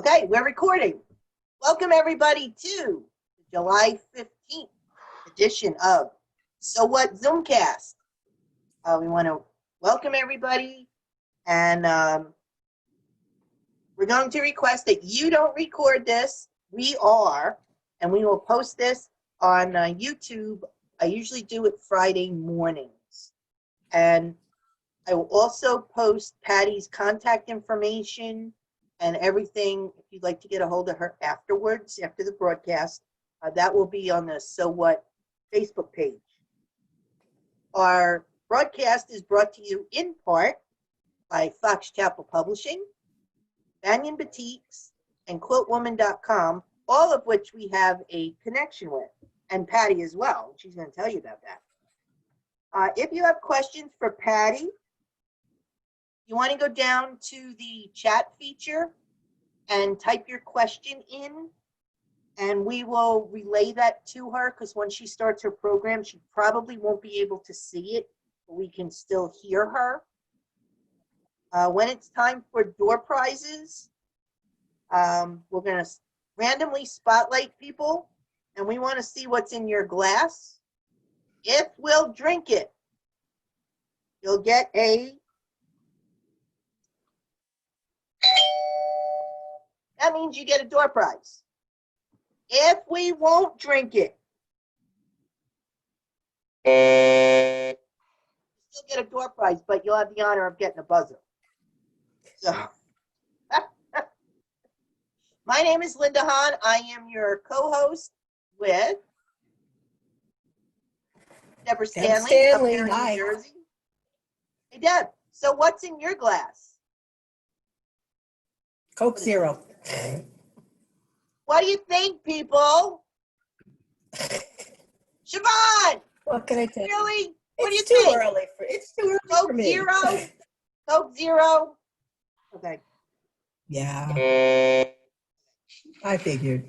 Okay, we're recording. Welcome everybody to the July 15th edition of So What Zoomcast. We want to welcome everybody, and we're going to request that you don't record this. We are, and we will post this on YouTube. I usually do it Friday mornings. And I will also post Patty's contact information and everything. If you'd like to get a hold of her afterwards, after the broadcast, that will be on the So What Facebook page. Our broadcast is brought to you in part by Fox Chapel Publishing, Banyan Boutiques, and QuiltWoman.com, all of which we have a connection with, and Patty as well. She's going to tell you about that. If you have questions for Patty, you want to go down to the chat feature and type your question in, and we will relay that to her, because when she starts her program, she probably won't be able to see it, but we can still hear her. When it's time for door prizes, we're going to randomly spotlight people, and we want to see what's in your glass. If we'll drink it, you'll get that means you get a door prize. If we won't drink it, you still get a door prize, but you'll have the honor of getting a buzzer. So, my name is Linda Hahn. I am your co-host with Deborah Stanley, up here in New Jersey. Hey, Deb, so what's in your glass? Coke Zero. What do you think, people? Siobhan! What can I tell you? Really? What do you It's too think? early for Coke me. Zero? Coke Zero? Okay. Yeah. I figured.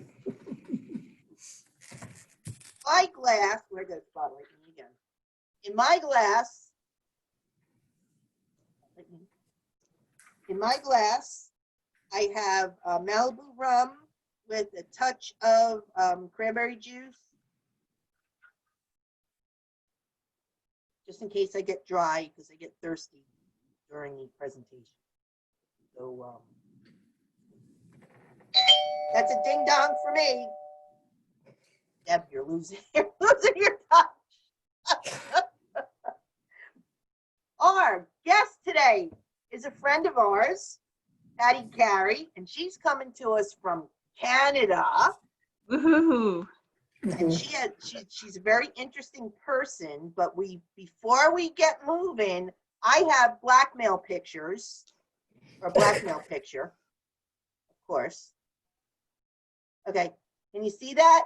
My glass, where's that spotlight again? In my glass, I have Malibu rum with a touch of cranberry juice, just in case I get dry, because I get thirsty during the presentation. So that's a ding dong for me. Deb, you're losing your touch. Our guest today is a friend of ours, Patti Carey, and she's coming to us from Canada. Woohoo! And she's a very interesting person, but before we get moving, I have blackmail picture, of course. Okay, can you see that?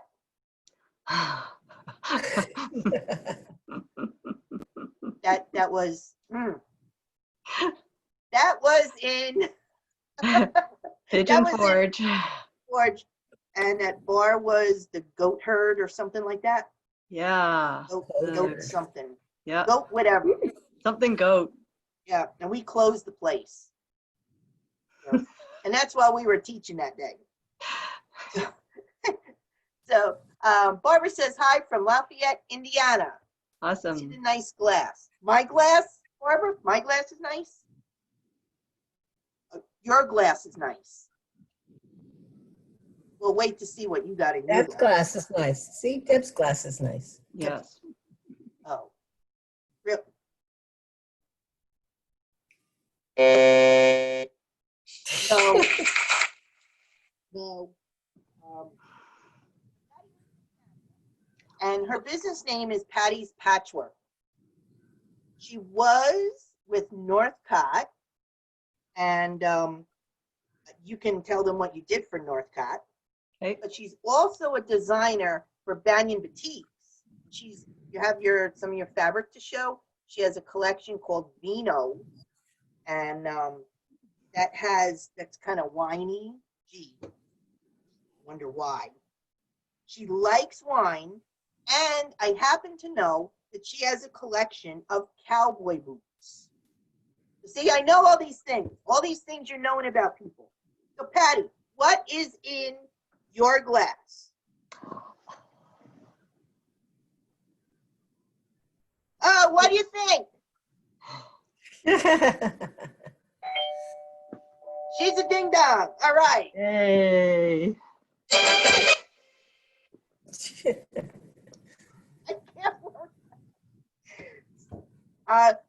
that was in Pigeon Forge. And that bar was the Goat Herd or something like that. Yeah. Goat something. Yeah. Goat whatever. Something goat. Yeah, and we closed the place. So, and that's while we were teaching that day. So Barbara says hi from Lafayette, Indiana. Awesome. She's a nice glass. My glass, Barbara, my glass is nice. Your glass is nice. We'll wait to see what you got in your Deb's glass is nice. See, Deb's glass is nice. Yes. Oh, really? No. No. And her business name is Patty's Patchwork. She was with Northcott, and you can tell them what you did for Northcott. Okay. But she's also a designer for Banyan Boutiques. You have some of your fabric to show. She has a collection called Vino, and that's kind of winey. Gee, I wonder why. She likes wine, and I happen to know that she has a collection of cowboy boots. See, I know all these things you're knowing about people. So Patty, what is in your glass? Oh, what do you think? She's a ding dong. All right. Yay. I can't believe-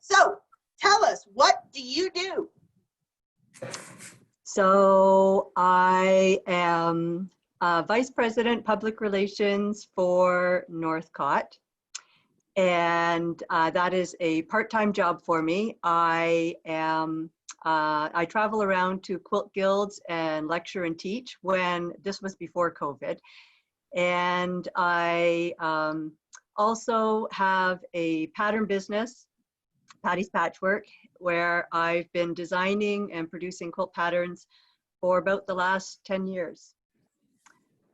So tell us, what do you do? So I am Vice President Public Relations for Northcott. And that is a part-time job for me. I travel around to quilt guilds and lecture and teach when this was before COVID. And I also have a pattern business, Patti's Patchwork, where I've been designing and producing quilt patterns for about the last 10 years.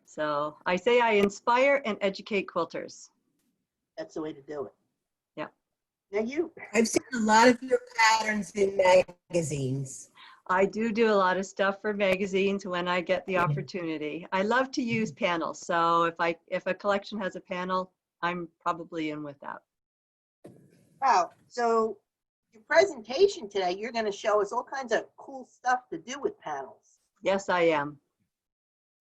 So I say I inspire and educate quilters. That's the way to do it. Yeah. Now you. I've seen a lot of your patterns in magazines. I do a lot of stuff for magazines when I get the opportunity. I love to use panels. So if a collection has a panel, I'm probably in with that. Wow. So your presentation today, you're going to show us all kinds of cool stuff to do with panels. Yes, I am.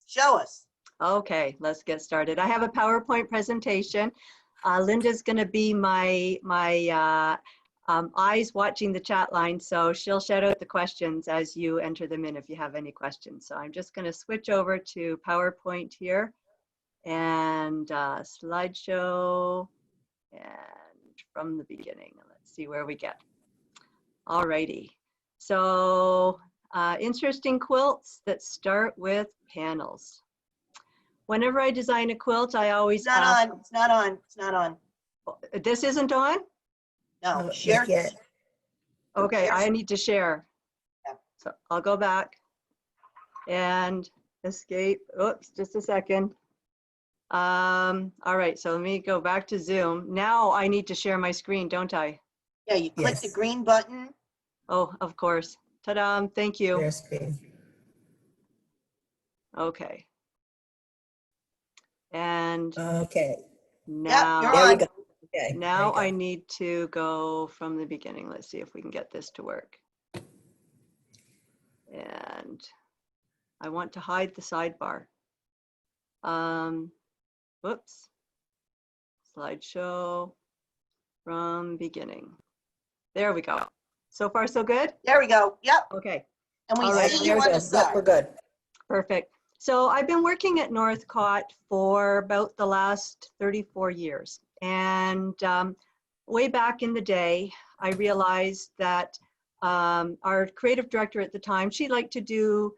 Show us. Okay, let's get started. I have a PowerPoint presentation. Linda's going to be my eyes watching the chat line, so she'll shout out the questions as you enter them in if you have any questions. So I'm just going to switch over to PowerPoint here and slideshow and from the beginning. Let's see where we get. Alrighty. So interesting quilts that start with panels. Whenever I design a quilt, I always It's not ask. on. It's not on. It's not on. This isn't on? No. No, Share. not yet. Okay, Share. I need to share. Yeah. So I'll go back and escape. Oops, just a second. All right, so let me go back to Zoom. Now I need to share my screen, don't I? Yeah, you click the Yes. green button. Oh, of course. Ta-da, thank you. Share screen. Okay. And Okay. now, You're There we on. go. Okay. now there I you go. need to go from the beginning. Let's see if we can get this to work. And I want to hide the sidebar. Whoops. Slideshow from beginning. There we go. So far, so good? There we go. Yep. Okay, And we All right, see There you we on go. the Yep, we're side. good. perfect. So I've been working at Northcott for about the last 34 years. And way back in the day, I realized that our creative director at the time, she liked to do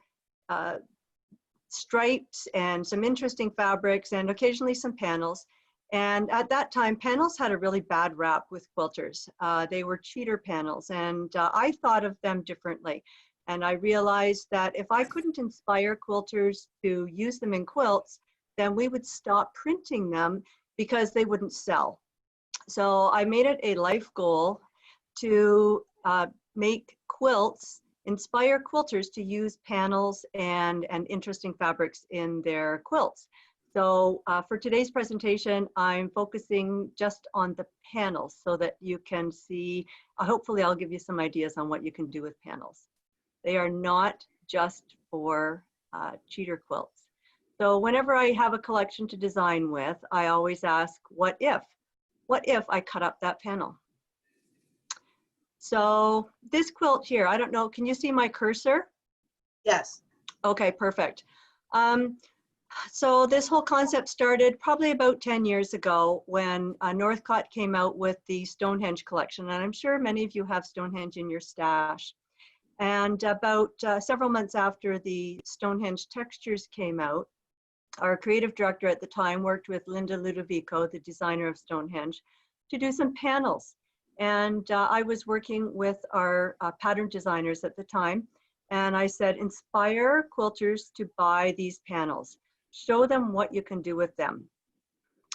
stripes and some interesting fabrics and occasionally some panels. And at that time, panels had a really bad rap with quilters. They were cheater panels, and I thought of them differently. And I realized that if I couldn't inspire quilters to use them in quilts, then we would stop printing them because they wouldn't sell. So I made it a life goal to make quilts, inspire quilters to use panels and interesting fabrics in their quilts. So for today's presentation, I'm focusing just on the panels so that you can see, hopefully I'll give you some ideas on what you can do with panels. They are not just for cheater quilts. So whenever I have a collection to design with, I always ask, what if? What if I cut up that panel? So this quilt here, I don't know, can you see my cursor? Yes. Okay, perfect. So this whole concept started probably about 10 years ago when Northcott came out with the Stonehenge collection. And I'm sure many of you have Stonehenge in your stash. And about several months after the Stonehenge textures came out, our creative director at the time worked with Linda Ludovico, the designer of Stonehenge, to do some panels. And I was working with our pattern designers at the time. And I said, inspire quilters to buy these panels. Show them what you can do with them.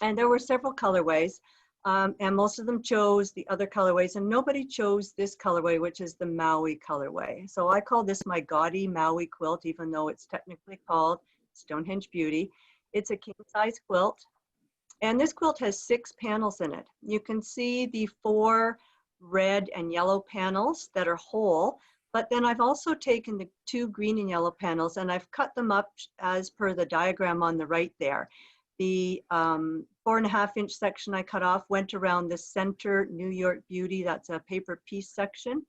And there were several colorways. And most of them chose the other colorways, and nobody chose this colorway, which is the Maui colorway. So I call this my gaudy Maui quilt, even though it's technically called Stonehenge Beauty. It's a king size quilt. And this quilt has 6 panels in it. You can see the 4 red and yellow panels that are whole, but then I've also taken the 2 green and yellow panels and I've cut them up as per the diagram on the right there. The 4.5 inch section I cut off went around the center New York Beauty, that's a paper piece section.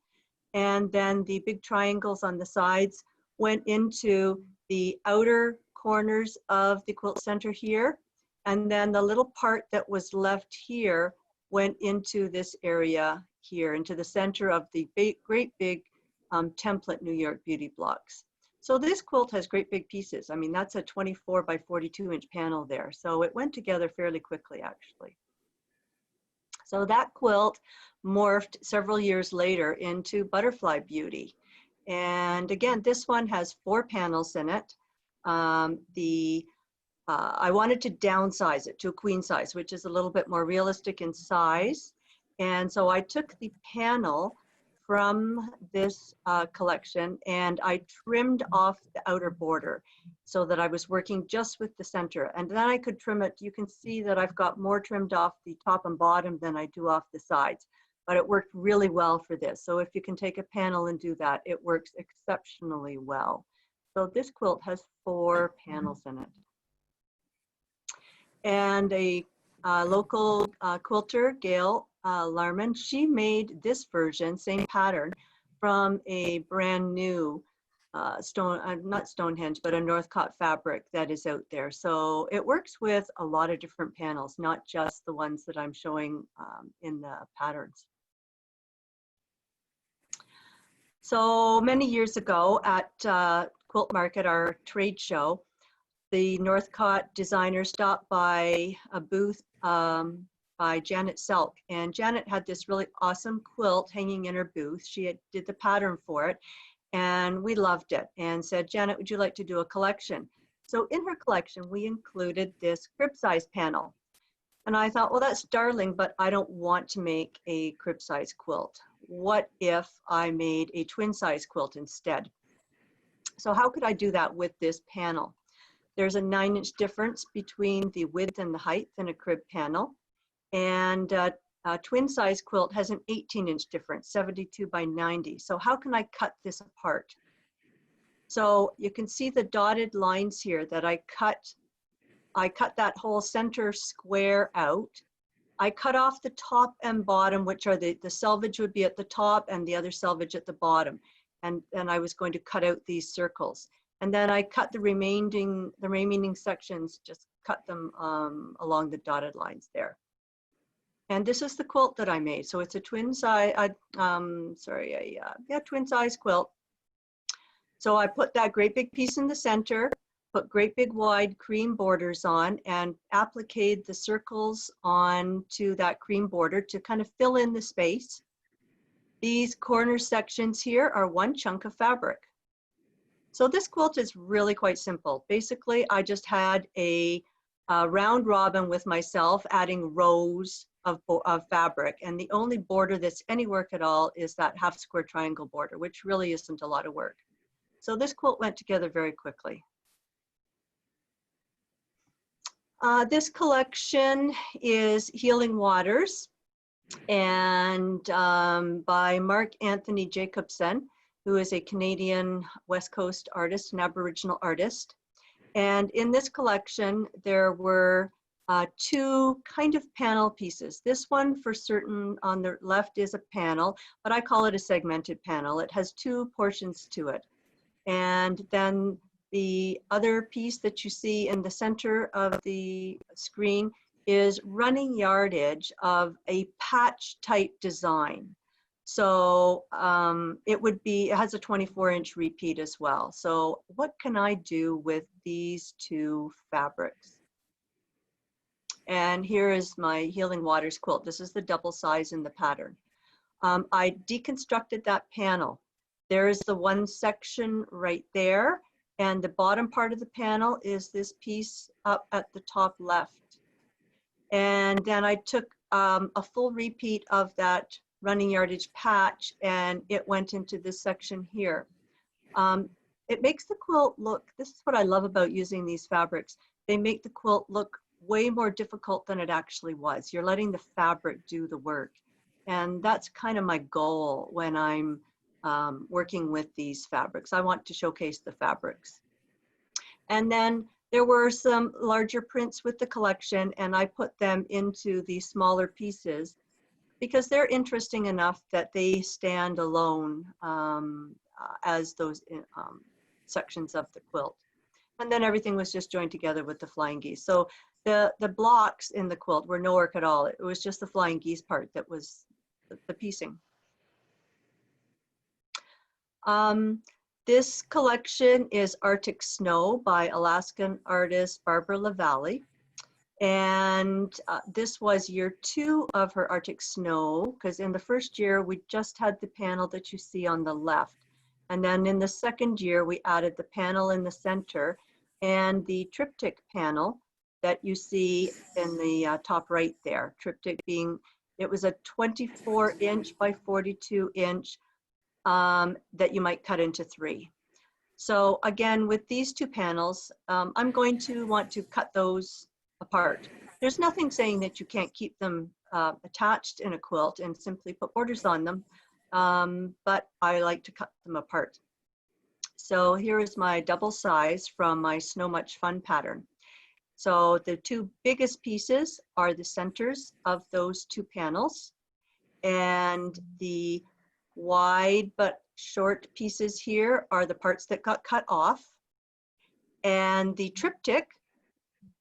And then the big triangles on the sides went into the outer corners of the quilt center here. And then the little part that was left here went into this area here, into the center of the great big template New York Beauty blocks. So this quilt has great big pieces. I mean, that's a 24 by 42 inch panel there. So it went together fairly quickly, actually. So that quilt morphed several years later into Butterfly Beauty. And again, this one has 4 panels in it. I wanted to downsize it to a queen size, which is a little bit more realistic in size. And so I took the panel from this collection and I trimmed off the outer border so that I was working just with the center. And then I could trim it. You can see that I've got more trimmed off the top and bottom than I do off the sides, but it worked really well for this. So if you can take a panel and do that, it works exceptionally well. So this quilt has 4 panels in it. And a local quilter, Gail Larman, she made this version, same pattern, from a brand new not Stonehenge, but a Northcott fabric that is out there. So it works with a lot of different panels, not just the ones that I'm showing in the patterns. So many years ago at Quilt Market, our trade show, the Northcott designer stopped by a booth by Janet Selk, and Janet had this really awesome quilt hanging in her booth. She did the pattern for it, and we loved it and said, Janet, would you like to do a collection? So in her collection, we included this crib size panel. And I thought, well, that's darling, but I don't want to make a crib size quilt. What if I made a twin size quilt instead? So how could I do that with this panel? There's a 9 inch difference between the width and the height in a crib panel. And a twin size quilt has an 18 inch difference, 72 by 90. So how can I cut this apart? So you can see the dotted lines here that I cut that whole center square out. I cut off the top and bottom, which are the selvage would be at the top and the other selvage at the bottom. And I was going to cut out these circles. And then I cut the remaining sections, just cut them along the dotted lines there. And this is the quilt that I made. So it's a twin size, twin size quilt. So I put that great big piece in the center, put great big wide cream borders on, and appliqued the circles onto that cream border to kind of fill in the space. These corner sections here are 1 chunk of fabric. So this quilt is really quite simple. Basically, I just had a round robin with myself, adding rows of fabric. And the only border that's any work at all is that half square triangle border, which really isn't a lot of work. So this quilt went together very quickly. This collection is Healing Waters, and by Mark Anthony Jacobson, who is a Canadian West Coast artist, an Aboriginal artist. And in this collection, there were 2 kind of panel pieces. This one for certain on the left is a panel, but I call it a segmented panel. It has 2 portions to it. And then the other piece that you see in the center of the screen is running yardage of a patch type design. So it has a 24 inch repeat as well. So what can I do with these 2 fabrics? And here is my Healing Waters quilt. This is the double size in the pattern. I deconstructed that panel. There is the one section right there. And the bottom part of the panel is this piece up at the top left. And then I took a full repeat of that running yardage patch, and it went into this section here. It makes the quilt look, this is what I love about using these fabrics, they make the quilt look way more difficult than it actually was. You're letting the fabric do the work. And that's kind of my goal when I'm working with these fabrics. I want to showcase the fabrics. And then there were some larger prints with the collection, and I put them into the smaller pieces because they're interesting enough that they stand alone as those sections of the quilt. And then everything was just joined together with the flying geese. So the blocks in the quilt were no work at all. It was just the flying geese part that was the piecing. This collection is Arctic Snow by Alaskan artist Barbara LaValle. And this was year 2 of her Arctic Snow, because in the first year we just had the panel that you see on the left. And then in the second year we added the panel in the center and the triptych panel that you see in the top right there. Triptych being, it was a 24-inch by 42-inch that you might cut into 3. So again, with these 2 panels, I'm going to want to cut those apart. There's nothing saying that you can't keep them attached in a quilt and simply put borders on them, but I like to cut them apart. So here is my double size from my Snow Much Fun pattern. So the 2 biggest pieces are the centers of those 2 panels, and the wide but short pieces here are the parts that got cut off. And the triptych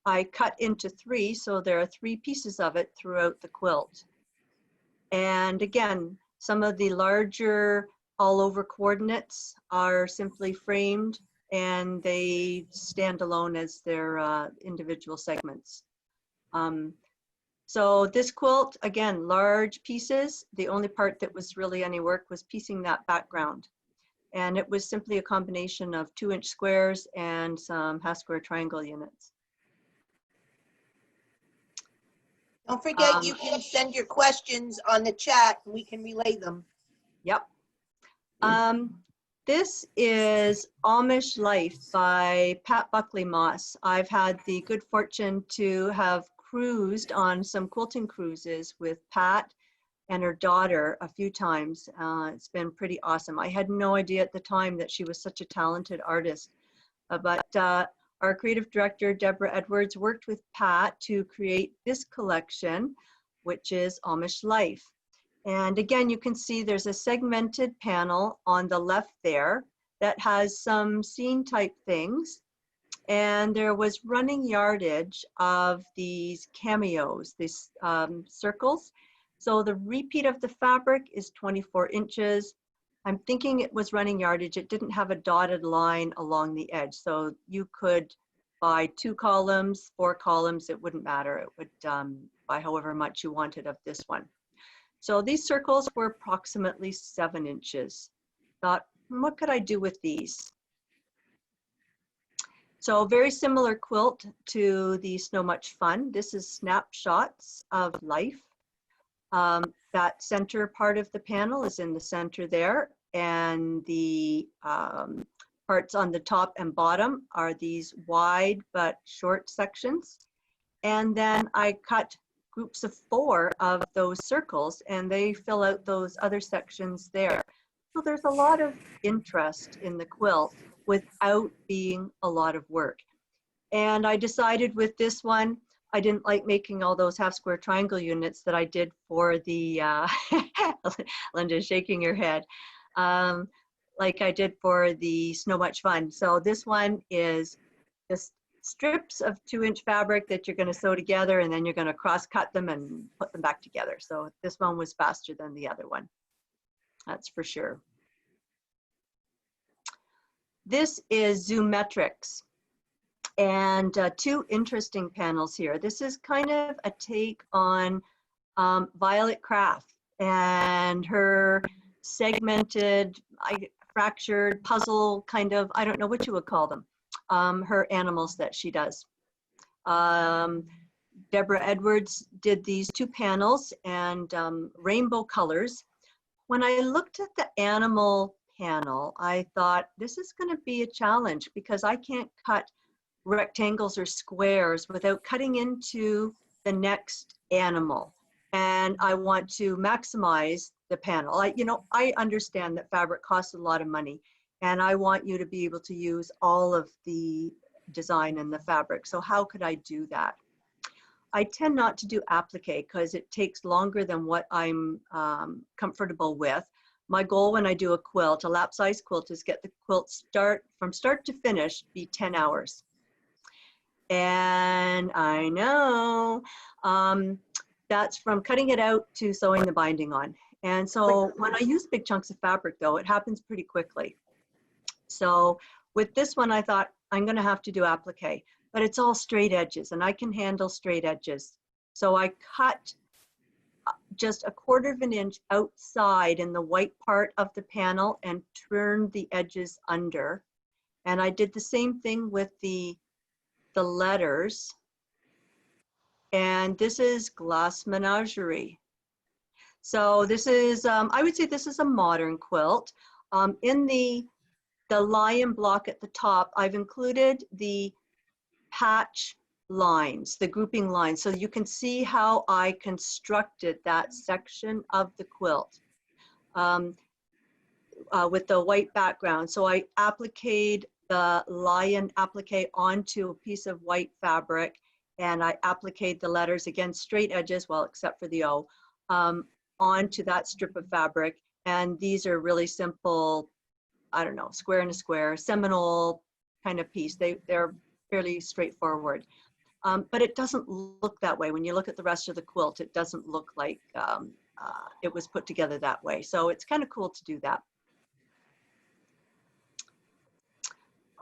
I cut into 3, so there are 3 pieces of it throughout the quilt. And again, some of the larger all over coordinates are simply framed and they stand alone as their individual segments. So this quilt, again, large pieces. The only part that was really any work was piecing that background. And it was simply a combination of 2-inch squares and some half square triangle units. Don't forget, you can send your questions on the chat and we can relay them. Yep. This is Amish Life by Pat Buckley Moss. I've had the good fortune to have cruised on some quilting cruises with Pat and her daughter a few times. It's been pretty awesome. I had no idea at the time that she was such a talented artist, but our creative director, Deborah Edwards, worked with Pat to create this collection, which is Amish Life. And again, you can see there's a segmented panel on the left there that has some scene type things. And there was running yardage of these cameos, these circles. So the repeat of the fabric is 24 inches. I'm thinking it was running yardage. It didn't have a dotted line along the edge. So you could buy 2 columns, 4 columns, it wouldn't matter. It would buy however much you wanted of this one. So these circles were approximately 7 inches. Thought, what could I do with these? So very similar quilt to the Snow Much Fun. This is Snapshots of Life. That center part of the panel is in the center there, and the parts on the top and bottom are these wide but short sections. And then I cut groups of 4 of those circles and they fill out those other sections there. So there's a lot of interest in the quilt without being a lot of work. And I decided with this one, I didn't like making all those half square triangle units that I did for the, Linda's shaking her head, like I did for the Snow Much Fun. So this one is just strips of 2-inch fabric that you're going to sew together, and then you're going to cross cut them and put them back together. So this one was faster than the other one. That's for sure. This is Zoometrics, and 2 interesting panels here. This is kind of a take on Violet Craft and her segmented, fractured puzzle kind of, I don't know what you would call them, her animals that she does. Deborah Edwards did these 2 panels and rainbow colors. When I looked at the animal panel, I thought this is going to be a challenge because I can't cut rectangles or squares without cutting into the next animal. And I want to maximize the panel. I understand that fabric costs a lot of money, and I want you to be able to use all of the design in the fabric. So how could I do that? I tend not to do applique because it takes longer than what I'm comfortable with. My goal when I do a quilt, a lap size quilt, is get the quilt from start to finish be 10 hours. And I know that's from cutting it out to sewing the binding on. And so when I use big chunks of fabric though, it happens pretty quickly. So with this one, I thought I'm gonna have to do applique, but it's all straight edges and I can handle straight edges. So I cut just 1/4 of an inch outside in the white part of the panel and turned the edges under. And I did the same thing with the letters. And this is Glass Menagerie. So this is, I would say this is a modern quilt. In the lion block at the top, I've included the patch lines, the grouping lines, so you can see how I constructed that section of the quilt with the white background. So I appliqued the lion applique onto a piece of white fabric, and I appliqued the letters, again, straight edges, well, except for the O, onto that strip of fabric. And these are really simple, I don't know, square and a square, Seminole kind of piece. They're fairly straightforward. But it doesn't look that way. When you look at the rest of the quilt, it doesn't look like it was put together that way. So it's kind of cool to do that.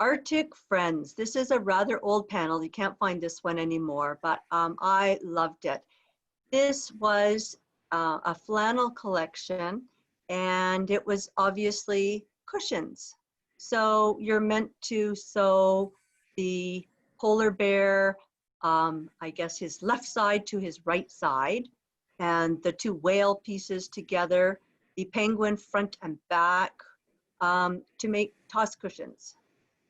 Arctic Friends. This is a rather old panel. You can't find this one anymore, but I loved it. This was a flannel collection, and it was obviously cushions. So you're meant to sew the polar bear, I guess his left side to his right side, and the 2 whale pieces together, the penguin front and back, to make toss cushions,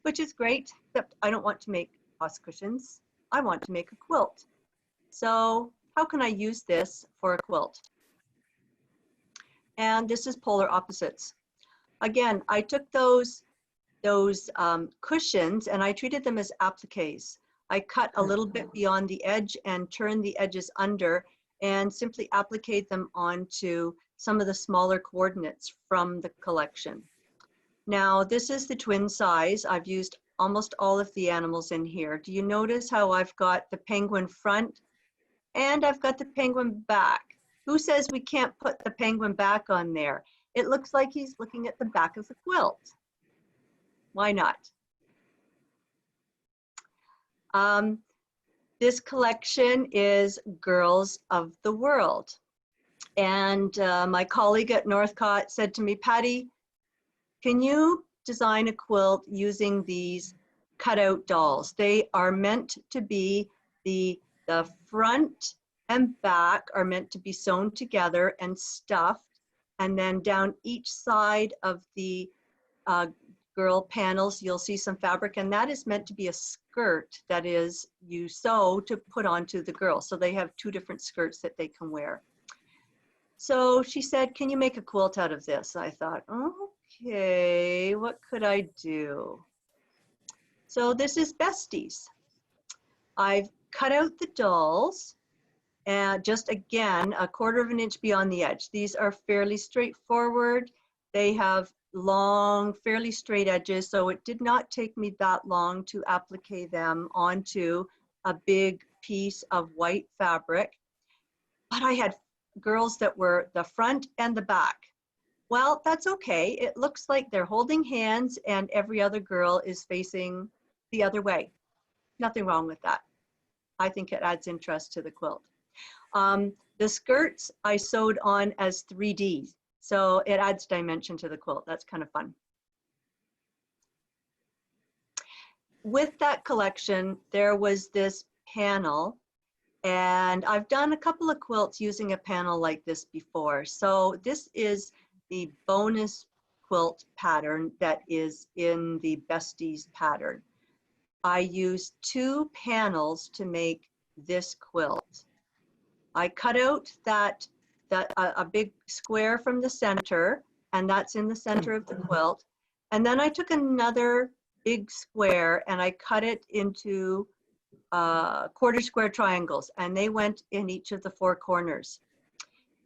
which is great, except I don't want to make toss cushions. I want to make a quilt. So how can I use this for a quilt? And this is polar opposites. Again, I took those cushions and I treated them as appliques. I cut a little bit beyond the edge and turned the edges under and simply appliqued them onto some of the smaller coordinates from the collection. Now, this is the twin size. I've used almost all of the animals in here. Do you notice how I've got the penguin front and I've got the penguin back? Who says we can't put the penguin back on there? It looks like he's looking at the back of the quilt. Why not? This collection is Girls of the World. And my colleague at Northcott said to me, Patti, can you design a quilt using these cutout dolls? They are meant to be, the front and back are meant to be sewn together and stuffed. And then down each side of the girl panels, you'll see some fabric, and that is meant to be a skirt that is you sew to put onto the girl. So they have 2 different skirts that they can wear. So she said, can you make a quilt out of this? I thought, okay, what could I do? So this is Besties. I've cut out the dolls and just again, 1/4 of an inch beyond the edge. These are fairly straightforward. They have long, fairly straight edges, so it did not take me that long to applique them onto a big piece of white fabric. But I had girls that were the front and the back. Well, that's okay. It looks like they're holding hands and every other girl is facing the other way. Nothing wrong with that. I think it adds interest to the quilt. The skirts I sewed on as 3D, so it adds dimension to the quilt. That's kind of fun. With that collection, there was this panel, And I've done a couple of quilts using a panel like this before. So this is the bonus quilt pattern that is in the Besties pattern. I used 2 panels to make this quilt. I cut out a big square from the center, and that's in the center of the quilt. And then I took another big square and I cut it into quarter square triangles, and they went in each of the 4 corners.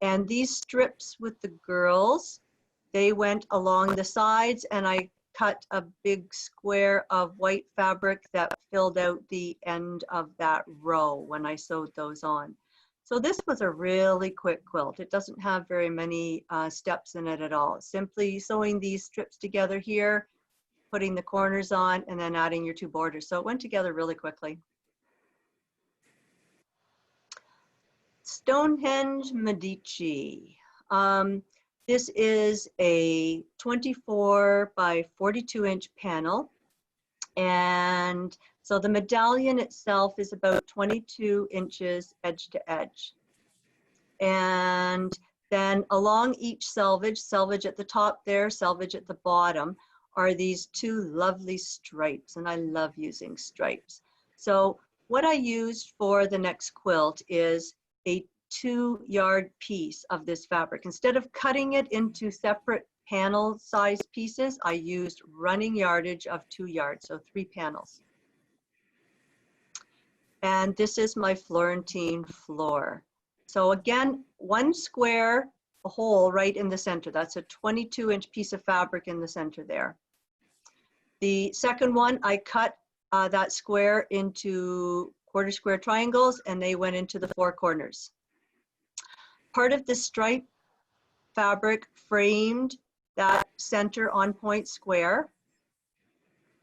And these strips with the girls, they went along the sides, and I cut a big square of white fabric that filled out the end of that row when I sewed those on. So this was a really quick quilt. It doesn't have very many steps in it at all. Simply sewing these strips together here, putting the corners on, and then adding your 2 borders. So it went together really quickly. Stonehenge Medici. This is a 24 by 42 inch panel. And so the medallion itself is about 22 inches edge to edge. And then along each selvage, selvage at the top there, selvage at the bottom, are these 2 lovely stripes. And I love using stripes. So what I used for the next quilt is a 2-yard piece of this fabric. Instead of cutting it into separate panel size pieces, I used running yardage of 2 yards, so 3 panels. And this is my Florentine floor. So again, 1 square, a hole right in the center. That's a 22 inch piece of fabric in the center there. The second one, I cut that square into quarter square triangles, and they went into the 4 corners. Part of the stripe fabric framed that center on point square,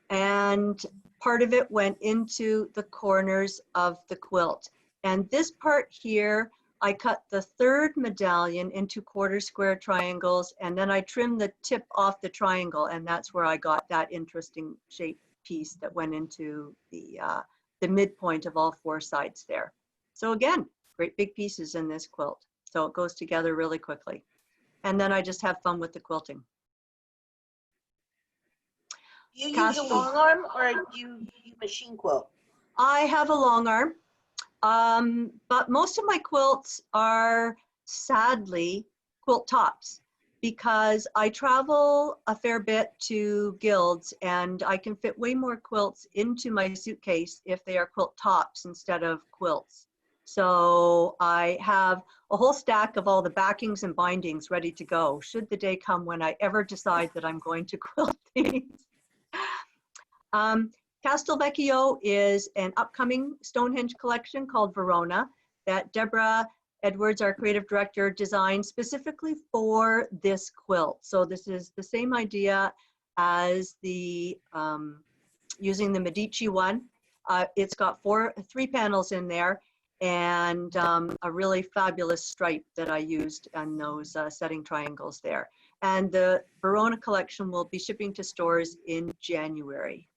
and part of it went into the corners of the quilt. And this part here, I cut the 3rd medallion into quarter square triangles, and then I trimmed the tip off the triangle, and that's where I got that interesting shape piece that went into the midpoint of all 4 sides there. So again, great big pieces in this quilt. So it goes together really quickly. And then I just have fun with the quilting. Do you use a long arm or do you machine quilt? I have a long arm, but most of my quilts are sadly quilt tops, because I travel a fair bit to guilds, and I can fit way more quilts into my suitcase if they are quilt tops instead of quilts. So I have a whole stack of all the backings and bindings ready to go should the day come when I ever decide that I'm going to quilt these. Castelvecchio is an upcoming Stonehenge collection called Verona that Deborah Edwards, our creative director, designed specifically for this quilt. So this is the same idea as the using the Medici one. It's got 3 panels in there, and a really fabulous stripe that I used on those setting triangles there. And the Verona collection will be shipping to stores in January.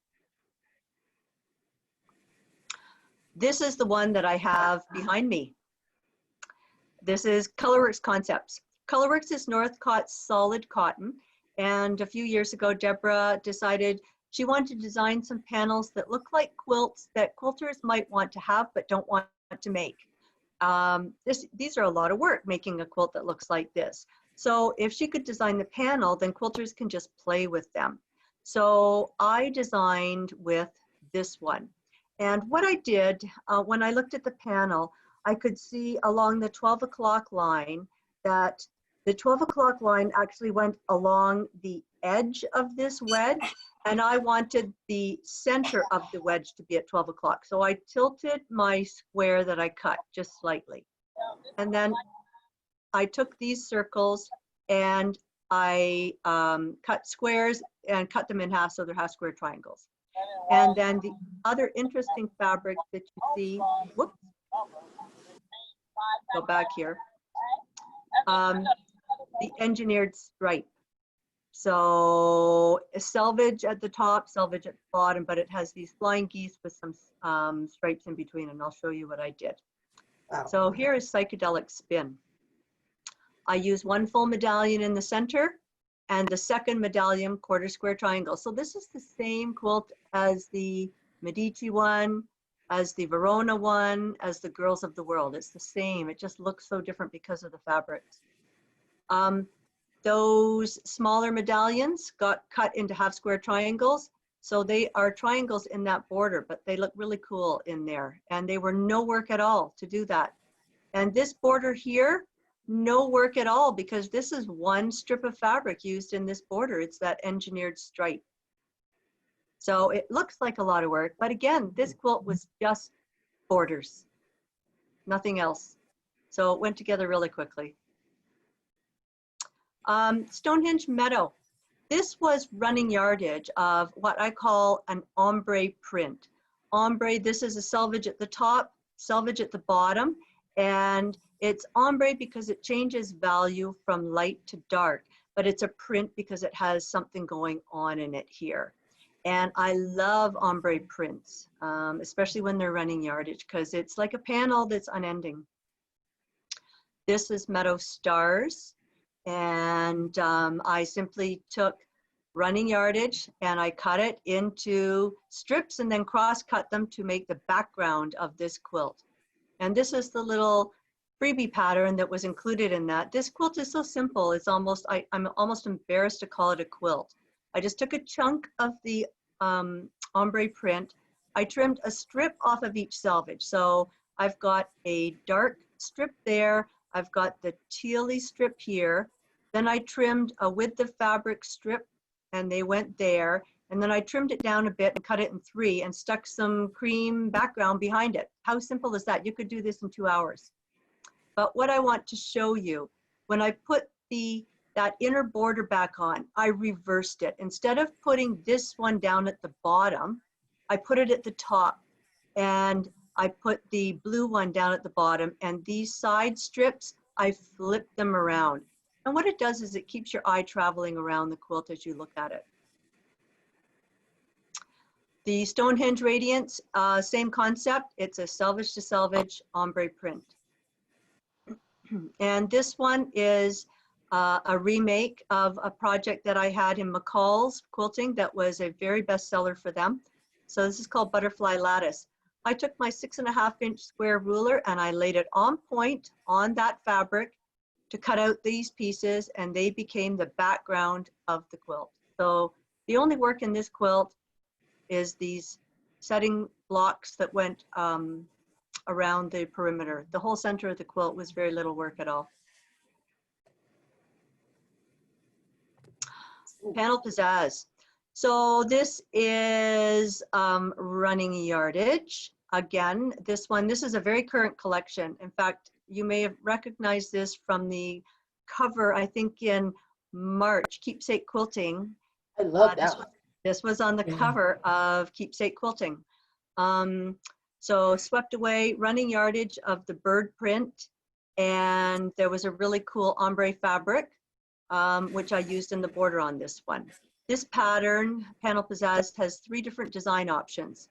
This is the one that I have behind me. This is Colorworks Concepts. Colorworks is Northcott's solid cotton, and a few years ago, Deborah decided she wanted to design some panels that look like quilts that quilters might want to have but don't want to make. These are a lot of work, making a quilt that looks like this. So if she could design the panel, then quilters can just play with them. So I designed with this one. And what I did, when I looked at the panel, I could see along the 12 o'clock line that the 12 o'clock line actually went along the edge of this wedge, and I wanted the center of the wedge to be at 12 o'clock. So I tilted my square that I cut just slightly. And then I took these circles and I cut squares and cut them in half so they're half square triangles. And then the other interesting fabric that you see, whoops, go back here, the engineered stripe. So a selvage at the top, selvage at the bottom, but it has these flying geese with some stripes in between, and I'll show you what I did. Wow. So here is Psychedelic Spin. I use one full medallion in the center and the second medallion quarter square triangle. So this is the same quilt as the Medici one, as the Verona one, as the Girls of the World. It's the same. It just looks so different because of the fabrics. Those smaller medallions got cut into half square triangles. So they are triangles in that border, but they look really cool in there. And they were no work at all to do that. And this border here, no work at all, because this is one strip of fabric used in this border. It's that engineered stripe. So it looks like a lot of work, but again, this quilt was just borders, nothing else. So it went together really quickly. Stonehenge Meadow. This was running yardage of what I call an ombre print. Ombre, this is a selvage at the top, selvage at the bottom, and it's ombre because it changes value from light to dark, but it's a print because it has something going on in it here. And I love ombre prints, especially when they're running yardage, because it's like a panel that's unending. This is Meadow Stars, and I simply took running yardage and I cut it into strips and then cross cut them to make the background of this quilt. And this is the little freebie pattern that was included in that. This quilt is so simple, it's almost, I'm almost embarrassed to call it a quilt. I just took a chunk of the ombre print. I trimmed a strip off of each selvage. So I've got a dark strip there. I've got the tealy strip here. Then I trimmed a width of fabric strip and they went there. And then I trimmed it down a bit and cut it in 3 and stuck some cream background behind it. How simple is that? You could do this in 2 hours. But what I want to show you, when I put that inner border back on, I reversed it. Instead of putting this one down at the bottom, I put it at the top. And I put the blue one down at the bottom. And these side strips, I flipped them around. And what it does is it keeps your eye traveling around the quilt as you look at it. The Stonehenge Radiance, same concept. It's a selvage to selvage ombre print. And this one is a remake of a project that I had in McCall's Quilting that was a very bestseller for them. So this is called Butterfly Lattice. I took my 6.5-inch square ruler and I laid it on point on that fabric to cut out these pieces, and they became the background of the quilt. So the only work in this quilt is these setting blocks that went around the perimeter. The whole center of the quilt was very little work at all. Panel Pizzazz. So this is running yardage. Again, this is a very current collection. In fact, you may have recognized this from the cover, I think in March, Keepsake Quilting. I love that one. This was on the cover of Keepsake Quilting. So swept away, running yardage of the bird print, and there was a really cool ombre fabric, which I used in the border on this one. This pattern, Panel Pizzazz, has 3 different design options.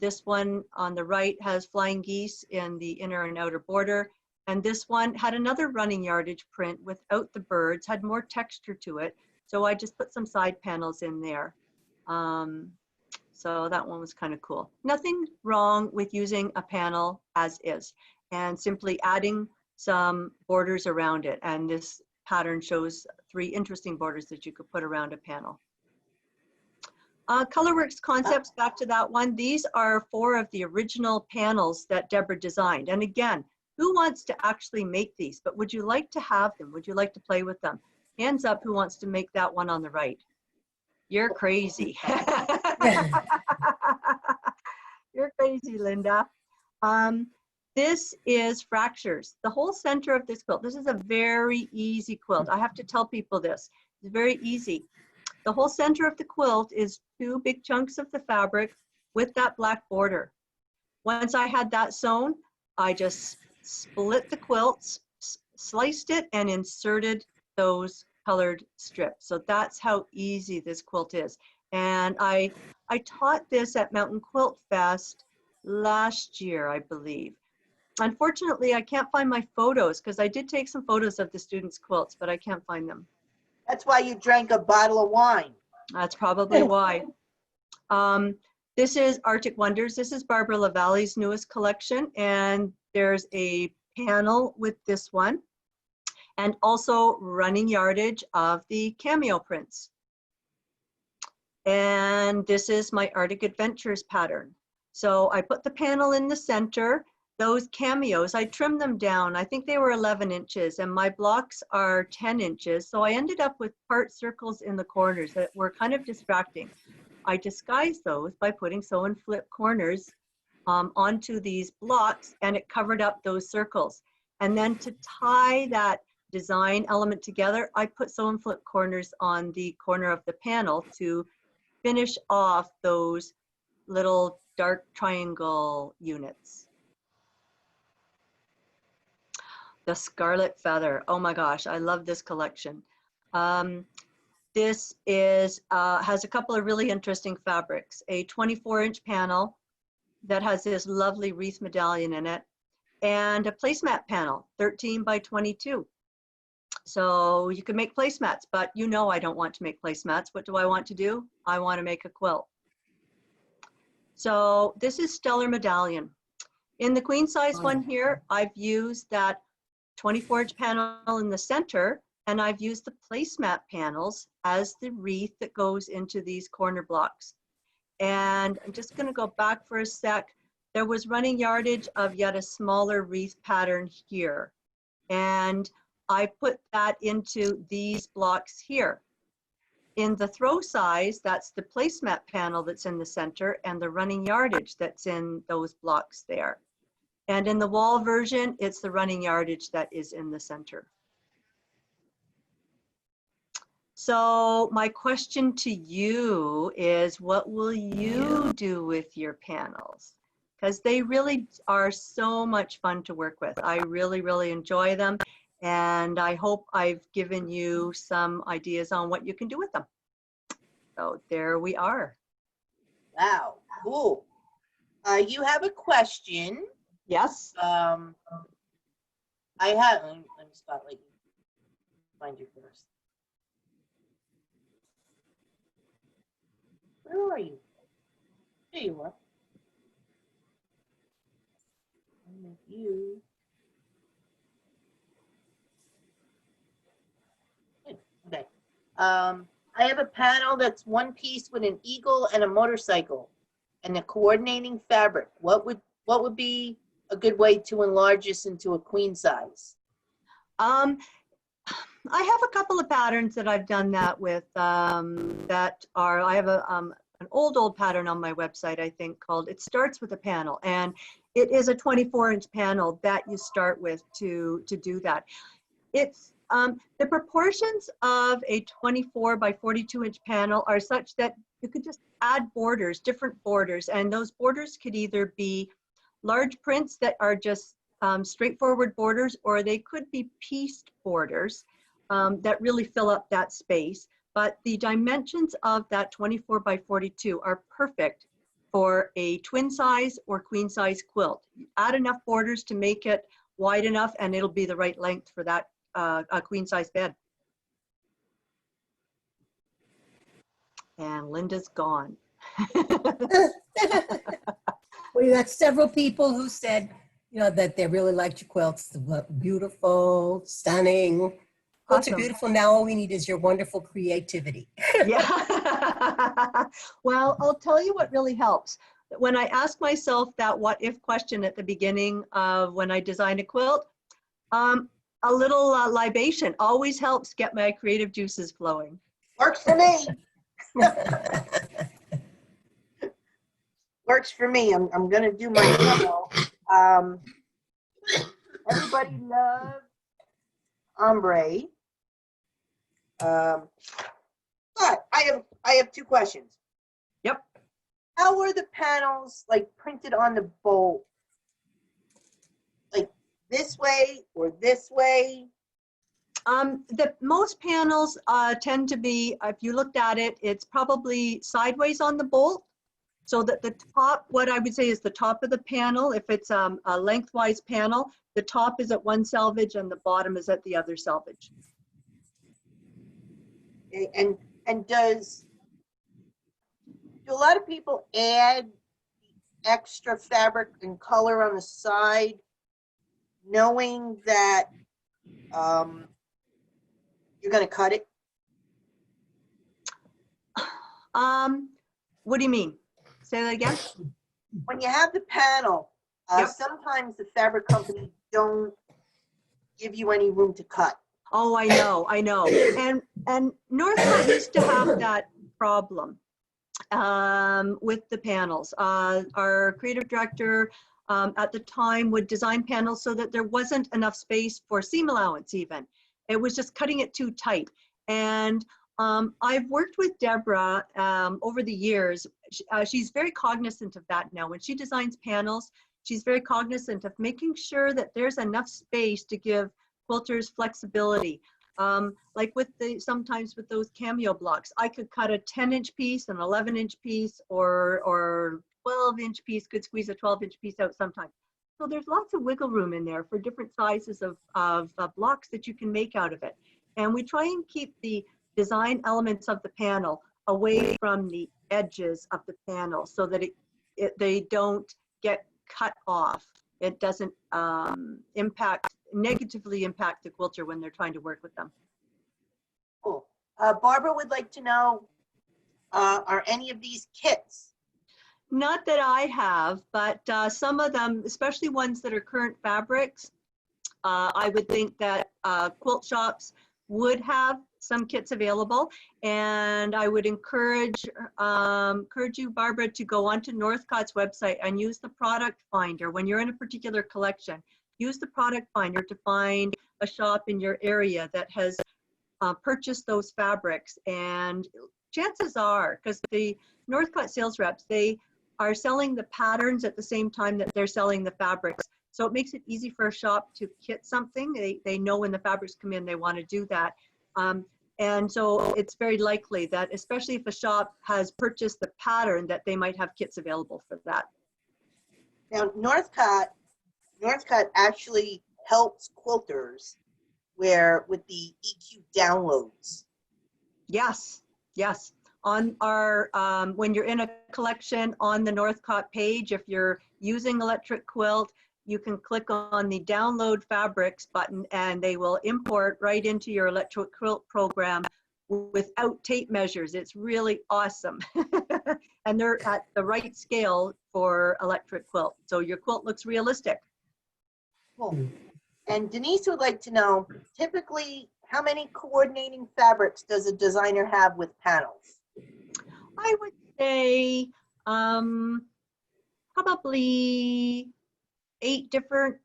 This one on the right has flying geese in the inner and outer border, and this one had another running yardage print without the birds, had more texture to it, so I just put some side panels in there. So that one was kind of cool. Nothing wrong with using a panel as is and simply adding some borders around it. And this pattern shows 3 interesting borders that you could put around a panel. Colorworks Concepts, back to that one. These are 4 of the original panels that Deborah designed. And again, who wants to actually make these? But would you like to have them? Would you like to play with them? Hands up who wants to make that one on the right. You're crazy. You're crazy, Linda. This is Fractures. The whole center of this quilt. This is a very easy quilt. I have to tell people this. It's very easy. The whole center of the quilt is 2 big chunks of the fabric with that black border. Once I had that sewn, I just split the quilt, sliced it, and inserted those colored strips. So that's how easy this quilt is. And I taught this at Mountain Quilt Fest last year, I believe. Unfortunately, I can't find my photos because I did take some photos of the students' quilts, but I can't find them. That's why you drank a bottle of wine. That's probably why. This is Arctic Wonders. This is Barbara LaValle's newest collection, and there's a panel with this one, and also running yardage of the cameo prints. And this is my Arctic Adventures pattern. So I put the panel in the center. Those cameos, I trimmed them down. I think they were 11 inches and my blocks are 10 inches. So I ended up with part circles in the corners that were kind of distracting. I disguised those by putting sew and flip corners onto these blocks, and it covered up those circles. And then to tie that design element together, I put sew and flip corners on the corner of the panel to finish off those little dark triangle units. The Scarlet Feather. Oh my gosh, I love this collection. This is has a couple of really interesting fabrics. A 24-inch panel that has this lovely wreath medallion in it, and a placemat panel, 13 by 22. So you can make placemats, but you know I don't want to make placemats. What do I want to do? I want to make a quilt. So this is Stellar Medallion. In the queen size one here, I've used that 24-inch panel in the center, and I've used the placemat panels as the wreath that goes into these corner blocks. And I'm just going to go back for a sec. There was running yardage of yet a smaller wreath pattern here. And I put that into these blocks here. In the throw size, that's the placemat panel that's in the center and the running yardage that's in those blocks there. And in the wall version, it's the running yardage that is in the center. So my question to you is, what will you do with your panels? Because they really are so much fun to work with. I really, really enjoy them. And I hope I've given you some ideas on what you can do with them. So there we are. Wow, cool. You have a question. Yes. I have, let me spotlight you. Find you first. Where are you? There you are. You. Okay. I have a panel that's one piece with an eagle and a motorcycle and a coordinating fabric. What would be a good way to enlarge this into a queen size? I have a couple of patterns that I've done that with I have an old pattern on my website, I think, called It Starts With a Panel. And it is a 24-inch panel that you start with to do that. It's the proportions of a 24 by 42-inch panel are such that you could just add borders, different borders, and those borders could either be large prints that are just straightforward borders, or they could be pieced borders that really fill up that space. But the dimensions of that 24 by 42 are perfect for a twin size or queen size quilt. You add enough borders to make it wide enough, and it'll be the right length for that a queen size bed. And Linda's gone. Well, you got several people who said, you know, that they really liked your quilts. They look beautiful, stunning. Quilts are Awesome. beautiful. Now all we need is your wonderful creativity. Yeah. Well, I'll tell you what really helps. When I ask myself that what if question at the beginning of when I design a quilt, a little libation always helps get my creative juices flowing. Works for me. Works for me. I'm gonna do my demo. Everybody loves ombre. But I have two questions. Yep. How were the panels like printed on the bolt? Like this way or this way? The most panels tend to be, if you looked at it, it's probably sideways on the bolt. So that the top, what I would say is the top of the panel, if it's a lengthwise panel, the top is at one selvage and the bottom is at the other selvage. Okay, and do a lot of people add extra fabric and color on the side, knowing that you're going to cut it? What do you mean? Say that again? When you have the panel, Yep. sometimes the fabric company don't give you any room to cut. Oh, I know. And Northcott used to have that problem with the panels. Our creative director at the time would design panels so that there wasn't enough space for seam allowance even. It was just cutting it too tight. And I've worked with Deborah over the years. She's very cognizant of that now. When she designs panels, she's very cognizant of making sure that there's enough space to give quilters flexibility. Like sometimes with those cameo blocks, I could cut a 10-inch piece, an 11-inch piece, or 12-inch piece, could squeeze a 12-inch piece out sometimes. So there's lots of wiggle room in there for different sizes of blocks that you can make out of it. And we try and keep the design elements of the panel away from the edges of the panel so that they don't get cut off. It doesn't negatively impact the quilter when they're trying to work with them. Cool. Barbara would like to know, are any of these kits? Not that I have, but some of them, especially ones that are current fabrics, I would think that quilt shops would have some kits available, and I would encourage you, Barbara, to go onto Northcott's website and use the product finder when you're in a particular collection. Use the product finder to find a shop in your area that has purchased those fabrics, and chances are, because the Northcott sales reps, they are selling the patterns at the same time that they're selling the fabrics. So it makes it easy for a shop to kit something. They know when the fabrics come in, they want to do that. And so it's very likely that, especially if a shop has purchased the pattern, that they might have kits available for that. Now, Northcott actually helps quilters with the EQ downloads. Yes, yes. On our, when you're in a collection on the Northcott page, if you're using electric quilt, you can click on the download fabrics button and they will import right into your electric quilt program without tape measures. It's really awesome. And they're at the right scale for electric quilt. So your quilt looks realistic. Cool. And Denise would like to know, typically, how many coordinating fabrics does a designer have with panels? I would say probably 8 different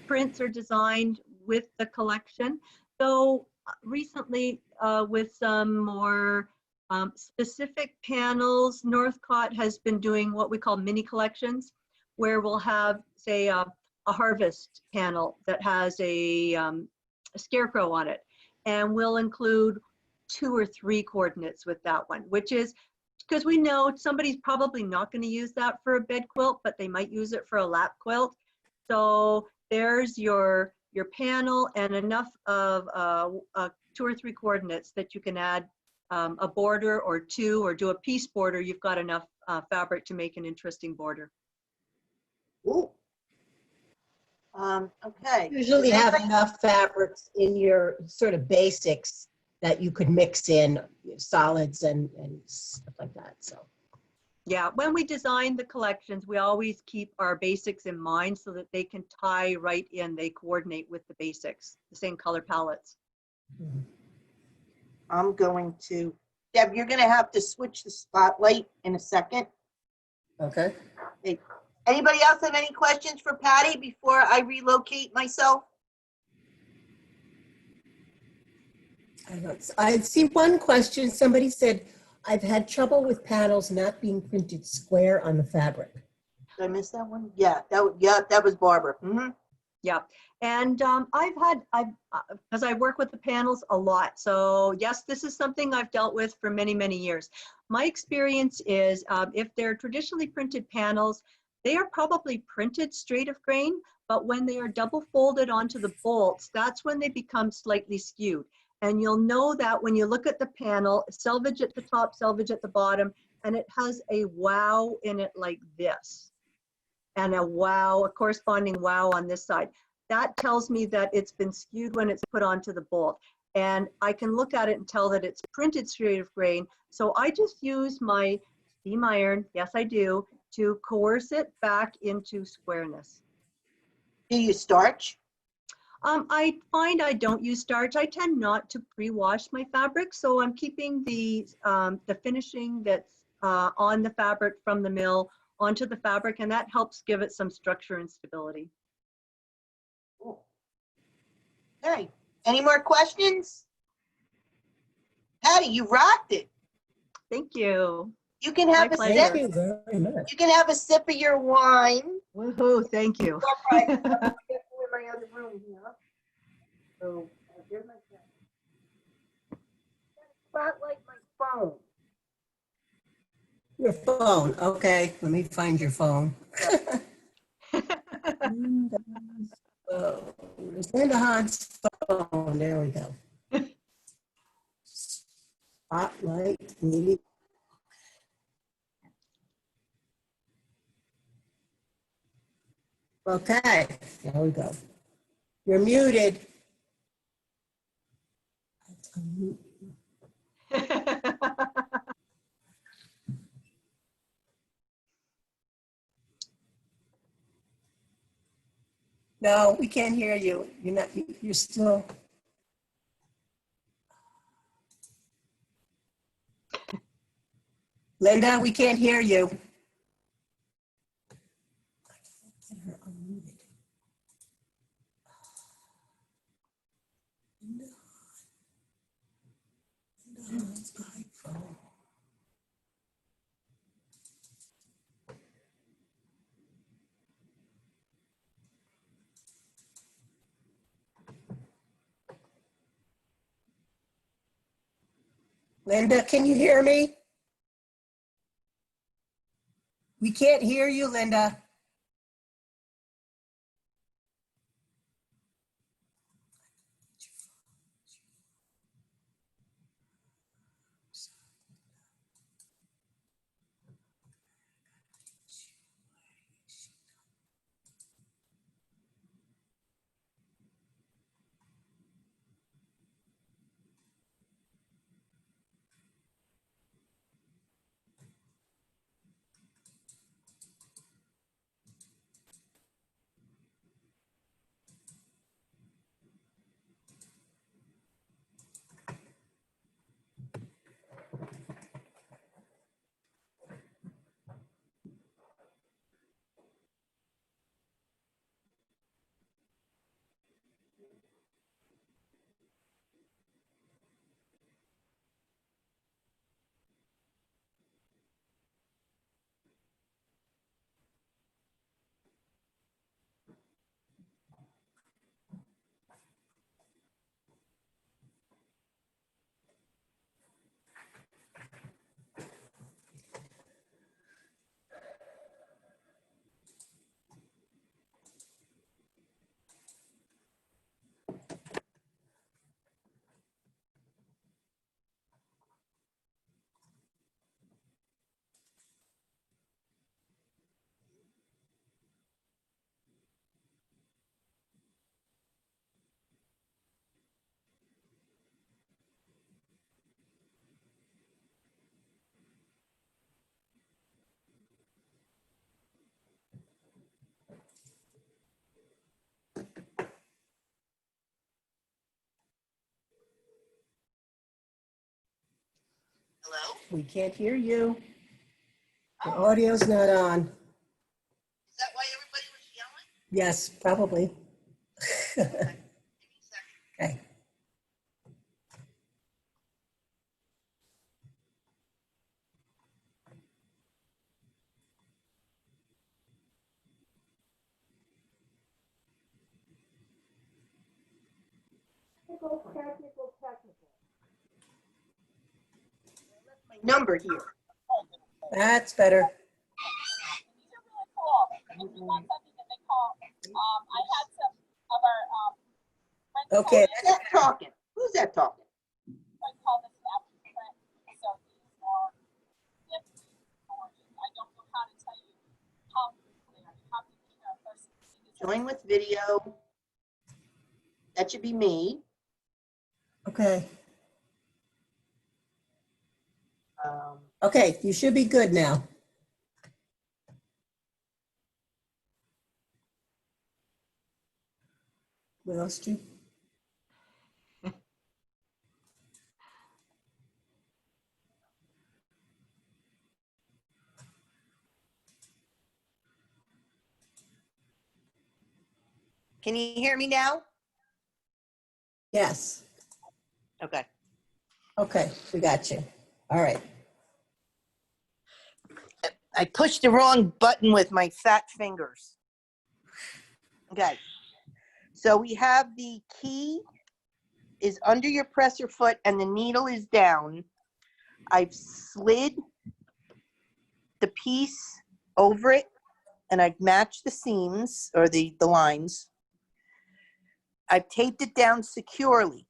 prints are designed with the collection. So recently with some more specific panels, Northcott has been doing what we call mini collections, where we'll have, say, a harvest panel that has a scarecrow on it, and we'll include 2 or 3 coordinates with that one, which is because we know somebody's probably not going to use that for a bed quilt, but they might use it for a lap quilt. So there's your panel and enough of 2 or 3 coordinates that you can add a border or 2, or do a piece border. You've got enough fabric to make an interesting border. Ooh. Okay. Usually have enough fabrics in your sort of basics that you could mix in solids and stuff like that. So yeah, when we design the collections, we always keep our basics in mind so that they can tie right in. They coordinate with the basics, the same color palettes. I'm going to, Deb, you're going to have to switch the spotlight in a second. okay. Hey, anybody else have any questions for Patti before I relocate myself? I see one question. Somebody said, I've had trouble with panels not being printed square on the fabric. Did I miss that one? Yeah, that was Barbara. Mm-hmm. Yeah, and because I work with the panels a lot. So yes, this is something I've dealt with for many, many years. My experience is if they're traditionally printed panels, they are probably printed straight of grain, but when they are double folded onto the bolts, that's when they become slightly skewed. And you'll know that when you look at the panel, selvage at the top, selvage at the bottom, and it has a wow in it like this. And a corresponding wow on this side. That tells me that it's been skewed when it's put onto the bolt. And I can look at it and tell that it's printed straight of grain. So I just use my steam iron, yes I do, to coerce it back into squareness. Do you starch? I find I don't use starch. I tend not to pre-wash my fabric, so I'm keeping the finishing that's on the fabric from the mill onto the fabric, and that helps give it some structure and stability. Cool. Okay. Any more questions? Patti, you rocked it. Thank you. You can have My a pleasure. sip. Thank you very much. You can have a sip of your wine. Woohoo! Thank you. Right. I'm gonna get to in my other room here. So here's my phone. Spotlight my phone. Your phone. Okay, let me find your phone. Where's Linda Hahn's phone? There we go. Spotlight. Maybe. Okay, there we go. You're muted. No, we can't hear you. You're not, you're still. Linda, we can't hear you. Get her unmuted. Linda Hahn's iPhone. Linda, can you hear me? We can't hear you, Linda. Hello? We can't hear you. Your Oh, audio's not on. is that why everybody was yelling? Yes, probably. Okay. Give me a second. Okay. Technical. My number here. That's better. These are really cool. And we got something that they call, I had some of our friends Okay. Who's that talking? Who's that talking? call this an after print. So these are 50 oranges. I don't know how to tell you how beautiful they are. You have to be here in person to see this. Join with video. That should be me. Okay. Um, Okay, you should be good now. We lost you. can you hear me now? Yes. Okay. Okay, we got you. All right. I pushed the wrong button with my fat fingers. Okay. So we have the key is under your presser foot and the needle is down. I've slid the piece over it and I've matched the seams or the lines. I've taped it down securely.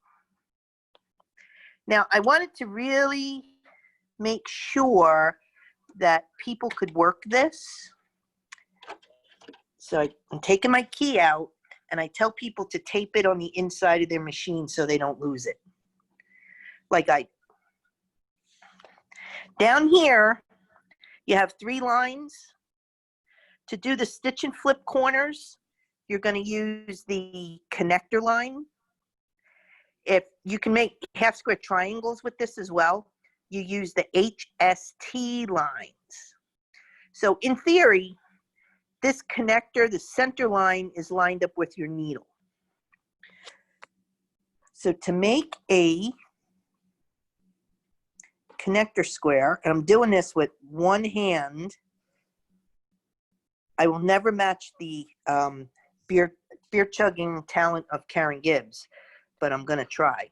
Now I wanted to really make sure that people could work this. So I'm taking my key out and I tell people to tape it on the inside of their machine so they don't lose it. Like I, down here, you have 3 lines. To do the stitch and flip corners, you're going to use the connector line. If you can make half square triangles with this as well, you use the HST lines. So in theory, this connector, the center line is lined up with your needle. So to make a connector square, and I'm doing this with one hand, I will never match the beer chugging talent of Karen Gibbs, but I'm gonna try.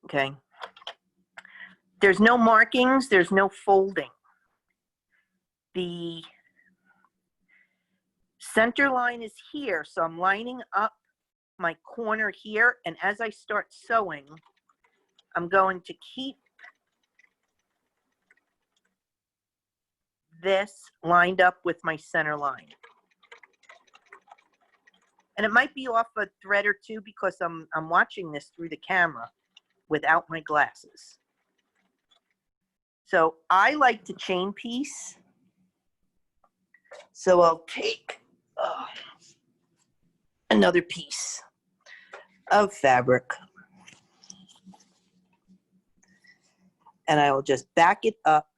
Okay. There's no markings, there's no folding. The center line is here, so I'm lining up my corner here, and as I start sewing, I'm going to keep this lined up with my center line. And it might be off a thread or two because I'm watching this through the camera without my glasses. So I like to chain piece. So I'll take another piece of fabric and I will just back it up.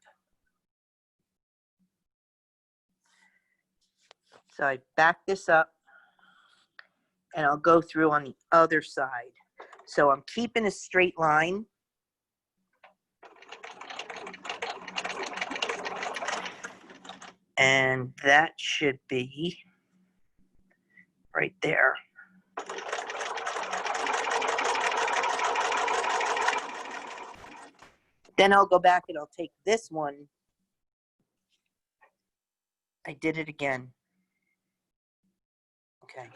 So I back this up and I'll go through on the other side. So I'm keeping a straight line. And that should be right there. Then I'll go back and I'll take this one. I did it again. Okay.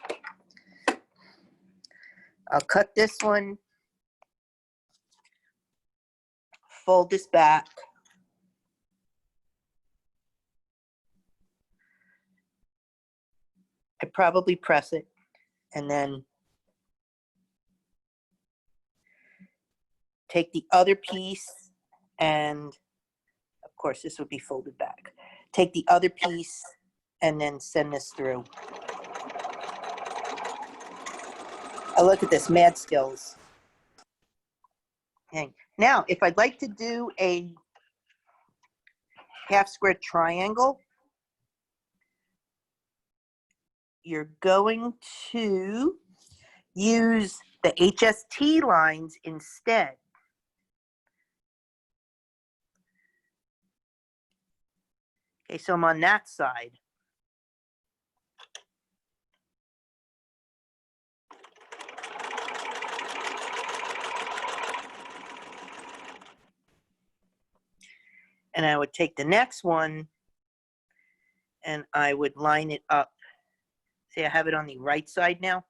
I'll cut this one, fold this back. I probably press it and then take the other piece and of course this would be folded back. Take the other piece and then send this through. Oh, look at this, mad skills. Okay. Now, if I'd like to do a half square triangle, you're going to use the HST lines instead. Okay, so I'm on that side. And I would take the next one and I would line it up. See, I have it on the right side now.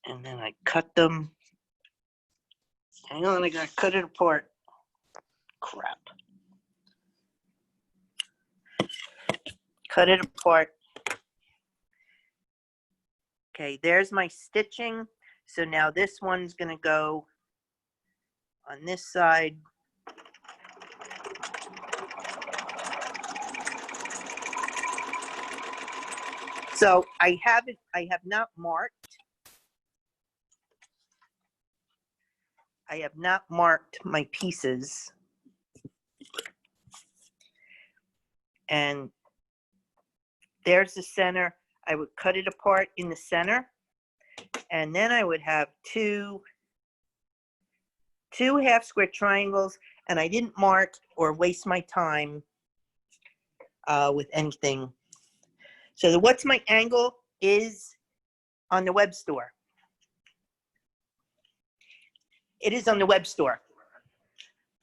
And then I cut them. Hang on, I gotta cut it apart. Crap. Cut it apart. Okay, there's my stitching. So now this one's gonna go on this side. So I have not marked. I have not marked my pieces. And there's the center. I would cut it apart in the center. And then I would have two half square triangles, and I didn't mark or waste my time with anything. So the What's My Angle is on the web store. It is on the web store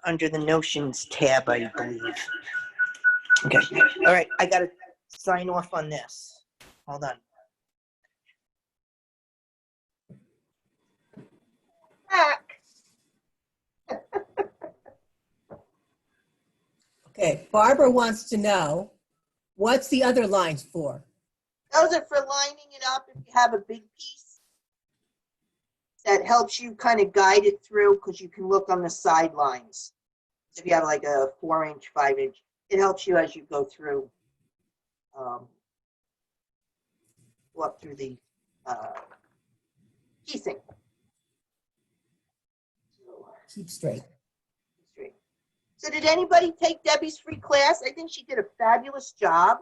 under the Notions tab, I believe. Okay, all right, I gotta sign off on this. Hold on. Back. Okay, Barbara wants to know, what's the other lines for? Those are for lining it up if you have a big piece. That helps you kind of guide it through because you can look on the sidelines. So if you have like a 4-inch, 5-inch, it helps you as you go through, go up through the piecing. Keep straight. So did anybody take Debbie's free class? I think she did a fabulous job.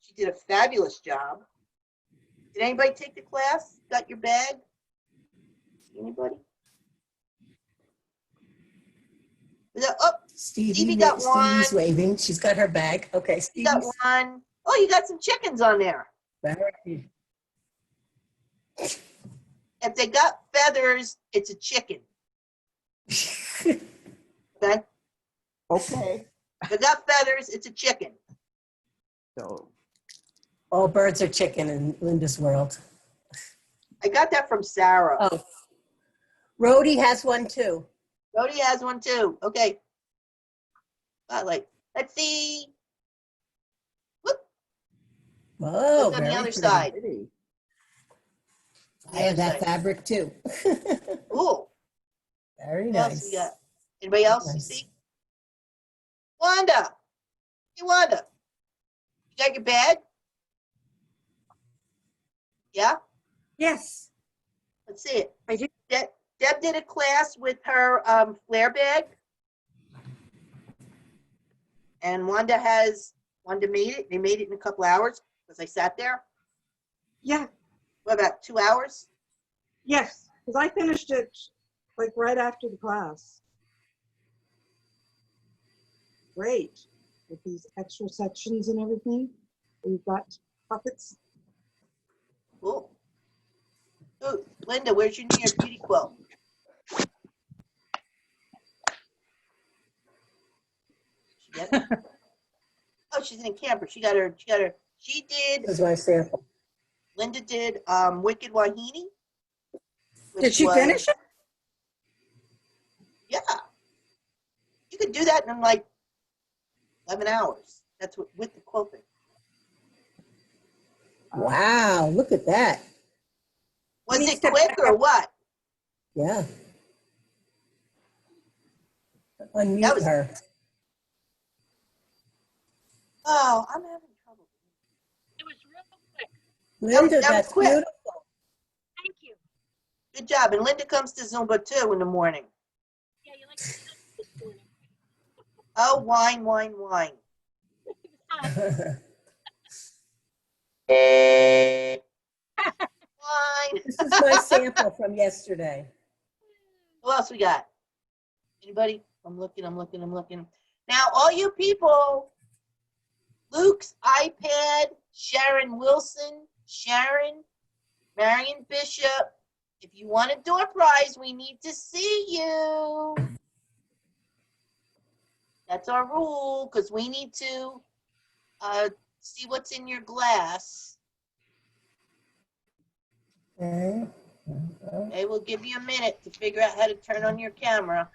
She did a fabulous job. Did anybody take the class? Got your bag? Anybody? Oh, Stevie got one. Stevie's waving. She's got her bag. Okay, You got one. Oh, you got some chickens on there. Very. If they got feathers, it's a chicken. Okay? Okay. If they got feathers, it's a chicken. So All birds are chicken in Linda's world. I got that from Sarah. Oh, Rhodey has one too. Rhodey has one too. Okay. Spotlight. Let's see. Whoop. Whoa, Look on the very other pretty. side. pretty. I have that fabric too. Ooh. Very What else nice. we got? Anybody else you Nice. see? Wanda. Hey, Wanda. You got your bag? Yeah? Yes, Let's see it. I do. Deb did a class with her flare bag. And Wanda made it. They made it in a couple hours because I sat there. Yeah, What, about 2 hours? yes, because I finished it like right after the class. Great, with these extra sections and everything. We've got puppets. Cool. Ooh, Linda, where's your New York Beauty quilt? She get it? Oh, she's in a camper. She did, This is my sample. Linda did Wicked Wahini. Did she finish it? Yeah. You could do that in like 11 hours. That's what, with the quilting. Wow, look at that. Was Needs it to quick back or up. what? Yeah. That Unmute was- her. Oh, I'm having trouble. It was real quick. Linda, that was that's quick. beautiful. Thank you. Good job. And Linda comes to Zumba too in the morning. Yeah, you like this morning. Oh, wine, wine, wine. Wine. This is my sample from yesterday. Who else we got? Anybody? I'm looking. Now, all you people, Luke's iPad, Sharon Wilson, Sharon, Marion Bishop, if you want a door prize, we need to see you. That's our rule, because we need to see what's in your glass. Okay. Okay, we'll give you a minute to figure out how to turn on your camera.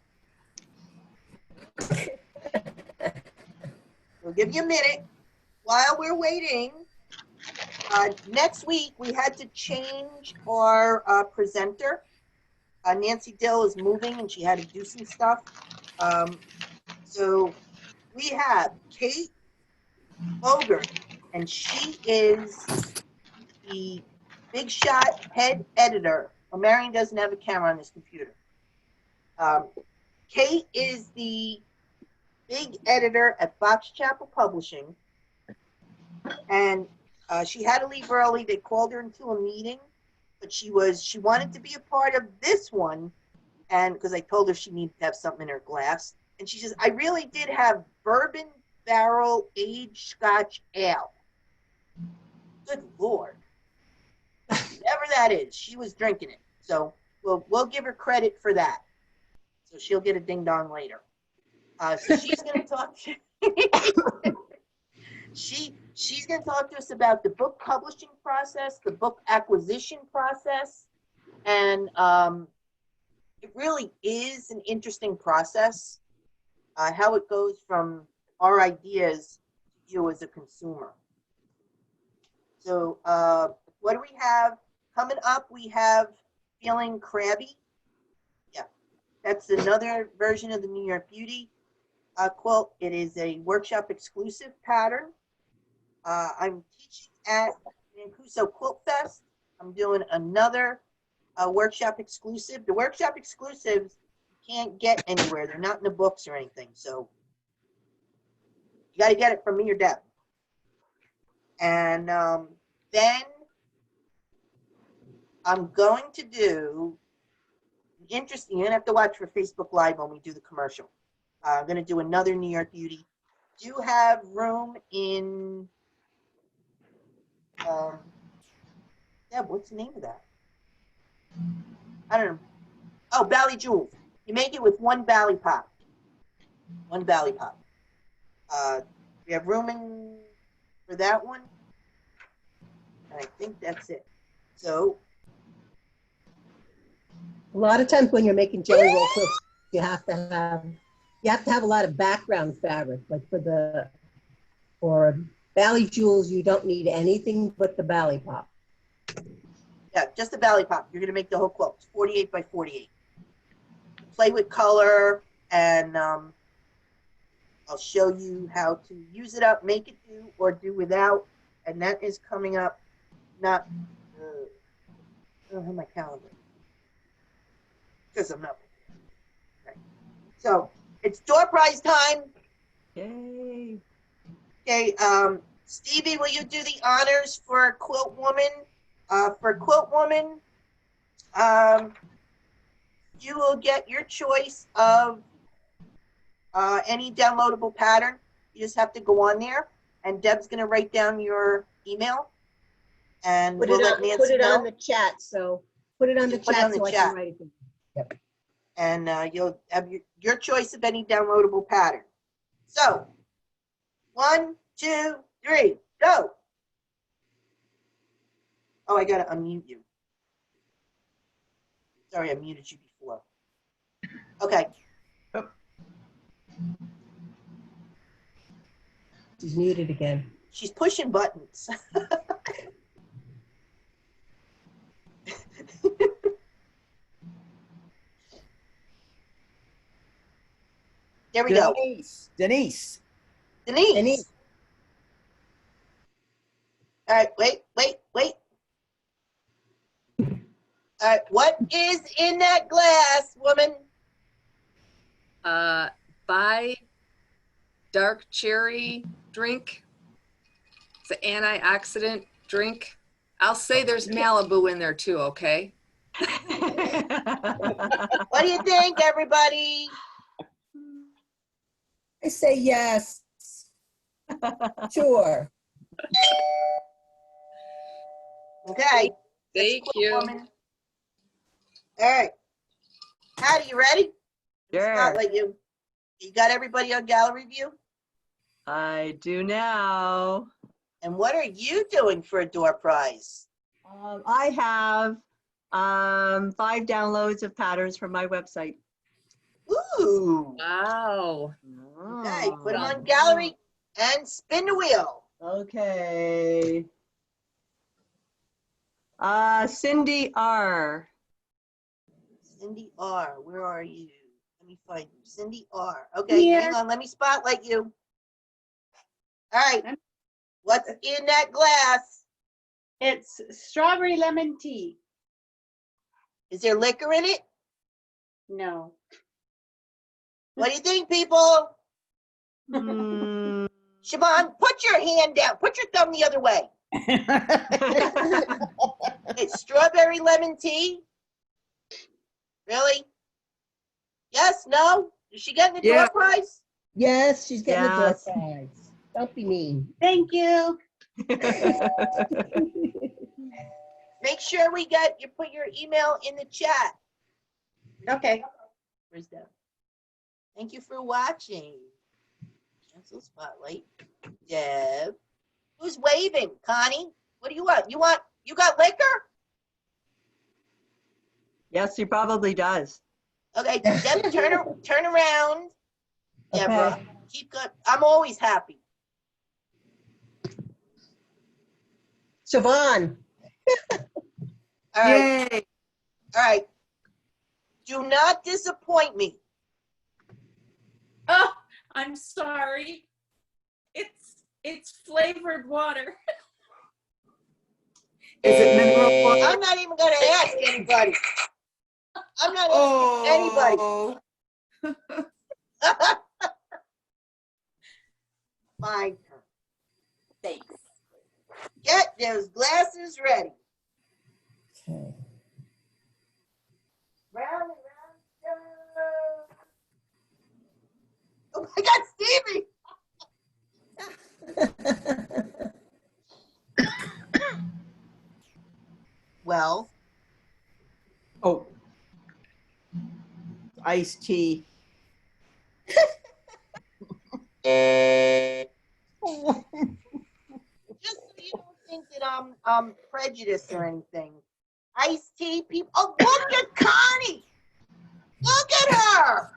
We'll give you a minute. While we're waiting, next week we had to change our presenter. Nancy Dill is moving and she had to do some stuff. So we have Kate Boger, and she is the big shot head editor. Well, Marion doesn't have a camera on this computer. Kate is the big editor at Fox Chapel Publishing, and she had to leave early. They called her into a meeting, but she wanted to be a part of this one, and because I told her she needed to have something in her glass, and she says, I really did have bourbon barrel aged Scotch ale. Good Lord. Whatever that is, she was drinking it. So we'll give her credit for that. So she'll get a ding dong later. So she's going to talk. She's going to talk to us about the book publishing process, the book acquisition process, and it really is an interesting process. How it goes from our ideas to you as a consumer. So what do we have coming up? We have Feeling Crabby. Yeah, that's another version of the New York Beauty quilt. It is a workshop exclusive pattern. I'm teaching at Mancuso Quilt Fest. I'm doing another workshop exclusive. The workshop exclusives you can't get anywhere. They're not in the books or anything. So you got to get it from me or Deb. And then I'm going to do interesting. You're gonna have to watch for Facebook Live when we do the commercial. I'm gonna do another New York Beauty. Do have room in Deb, what's the name of that? I don't know. Oh, Bally Jewels. You make it with one Bally Pop. One Bally Pop. We have room for that one. And I think that's it. So A lot of times when you're making jelly roll quilts, you have to have a lot of background fabric. Like for Bally Jewels, you don't need anything but the Bally Pop. yeah, just the Bally Pop. You're gonna make the whole quilt. It's 48 by 48. Play with color, and I'll show you how to use it up, make it do, or do without. And that is coming up. Not, I don't have my calendar because I'm not. Okay. So it's door prize time. Yay. Okay, Stevie, will you do the honors for Quilt Woman? For Quilt Woman, you will get your choice of any downloadable pattern. You just have to go on there, and Deb's going to write down your email, and Put we'll it let on, Nancy put it know. on the chat. So put it on the Put it chat on the so I chat. can write it down. And you'll have your choice of any downloadable pattern. So, 1, 2, 3, go. Oh, I gotta unmute you. Sorry, I muted you before. Okay. She's muted again. She's pushing buttons. There we go. Denise. Denise. All right, wait. All right, what is in that glass, woman? Buy dark cherry drink. It's an antioxidant drink. I'll say there's Malibu in there too, okay? What do you think, everybody? I say yes. Sure. Okay. That's Thank Quilt you. Woman. All right. Patty, you ready? Sure. Spotlight you. You got everybody on gallery view? I do now. And what are you doing for a door prize? I have 5 downloads of patterns from my website. Ooh. Wow. Okay, put them Oh. on gallery and spin the wheel. Okay. Cindy R. Cindy R, where are you? Let me find you. Cindy R. Okay, Here. hang on, let me spotlight you. All right. What's in that glass? It's strawberry lemon tea. Is there liquor in it? No. What do you think, people? Hmm. Siobhan, put your hand down. Put your thumb the other way. It's strawberry lemon tea? Really? Yes, no? Is she getting the Yeah. door prize? Yes, she's getting the door Yes. prize. Don't be mean. Thank you. Make sure you put your email in the chat. Okay. Where's that? Thank you for watching. Cancel spotlight. Deb. Who's waving? Connie? What do you want? You got liquor? Yes, he probably does. Okay, Deb, turn around. Deborah. Okay. Keep good. I'm always happy. Siobhan. All right. Yay. All right. Do not disappoint me. Oh, I'm sorry. It's flavored water. Is it mineral water? I'm not even going to ask anybody. I'm not asking anybody. My turn. Thanks. Get those glasses ready. Okay. Round and round. Oh my God, Stevie! Well, Oh. Iced tea. just so you don't think that I'm prejudiced or anything. Iced tea people. Oh, look at Connie! Look at her!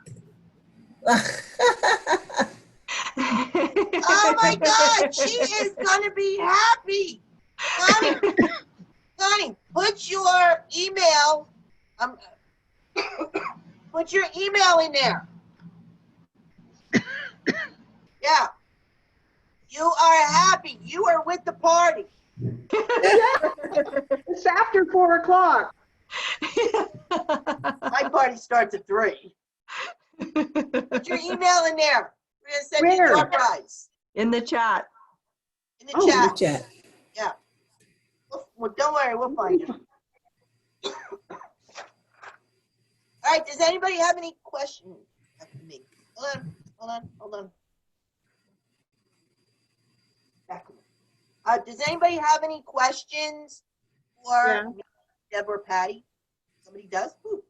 Oh my God, she is gonna be happy. Connie, put your email. Put your email in there. Yeah. You are happy. You are with the party. It's after 4 o'clock. My party starts at 3. Put your email in there. We're gonna send you Where? your prize In the chat. in the Oh, chat. Good chat. Yeah. Well, don't worry, we'll find you. All right. Does anybody have any questions after me? Hold on. Back. Does anybody have any questions for Yeah. me, Deb or Patty? Somebody does? Ooh.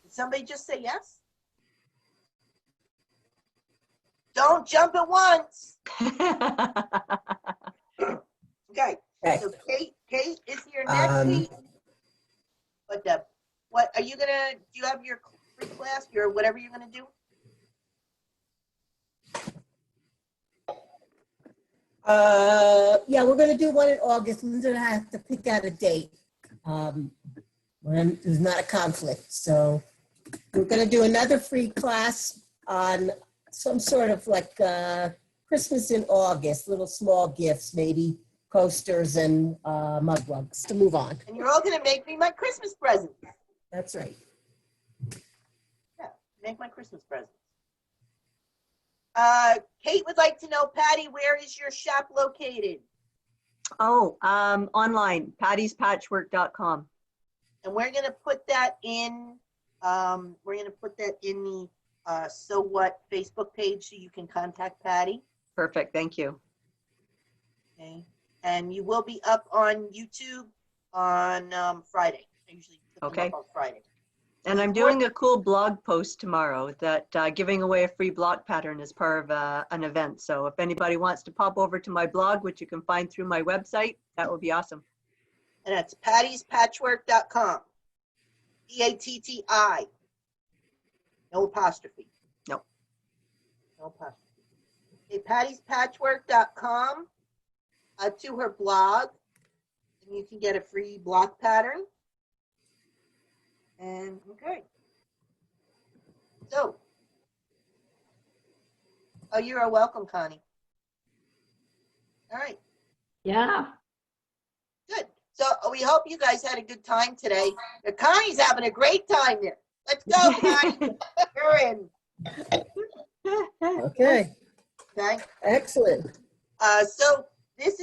Did somebody just say yes? Don't jump at once. Okay. Okay. So Kate is here next week. But Deb, what are you gonna? Do you have your free class, your whatever you're gonna do? Yeah, we're gonna do one in August. We're gonna have to pick out a date. When there's not a conflict. So we're gonna do another free class on some sort of like Christmas in August, little small gifts, maybe coasters and mug rugs to move on. And you're all gonna make me my Christmas present. That's right. Yeah, make my Christmas present. Kate would like to know, Patty, where is your shop located? Oh, online, pattyspatchwork.com. And we're gonna put that in. We're gonna put that in So What Facebook page so you can contact Patty. Perfect, thank you. Okay. And you will be up on YouTube on Friday. I usually put them Okay. up on Friday. And I'm doing a cool blog post tomorrow that giving away a free block pattern as part of an event. So if anybody wants to pop over to my blog, which you can find through my website, that would be awesome. And that's pattyspatchwork.com. P-A-T-T-I. No apostrophe. Nope. No apostrophe. Okay, pattyspatchwork.com. To her blog, and you can get a free block pattern. And okay. So, oh, you're welcome, Connie. All right. Yeah. Good. So we hope you guys had a good time today. Connie's having a great time there. Let's go, Connie. You're in. Okay, Okay. excellent. So this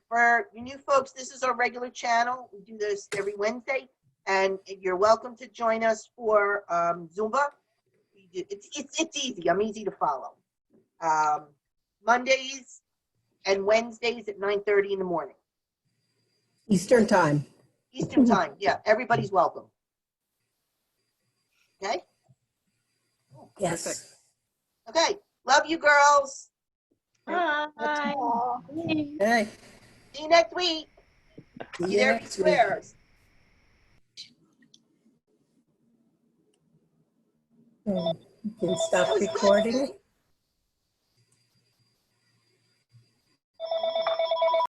for you new folks, this is our regular channel. We do this every Wednesday, and you're welcome to join us for Zumba. It's easy. I'm easy to follow. Mondays and Wednesdays at 9:30 in the morning. Eastern time. Eastern time. Yeah, everybody's welcome. Okay? Yes. Okay. Love you, girls. Bye. Okay. See you next week. See Be you there, next week. squares. You can stop recording.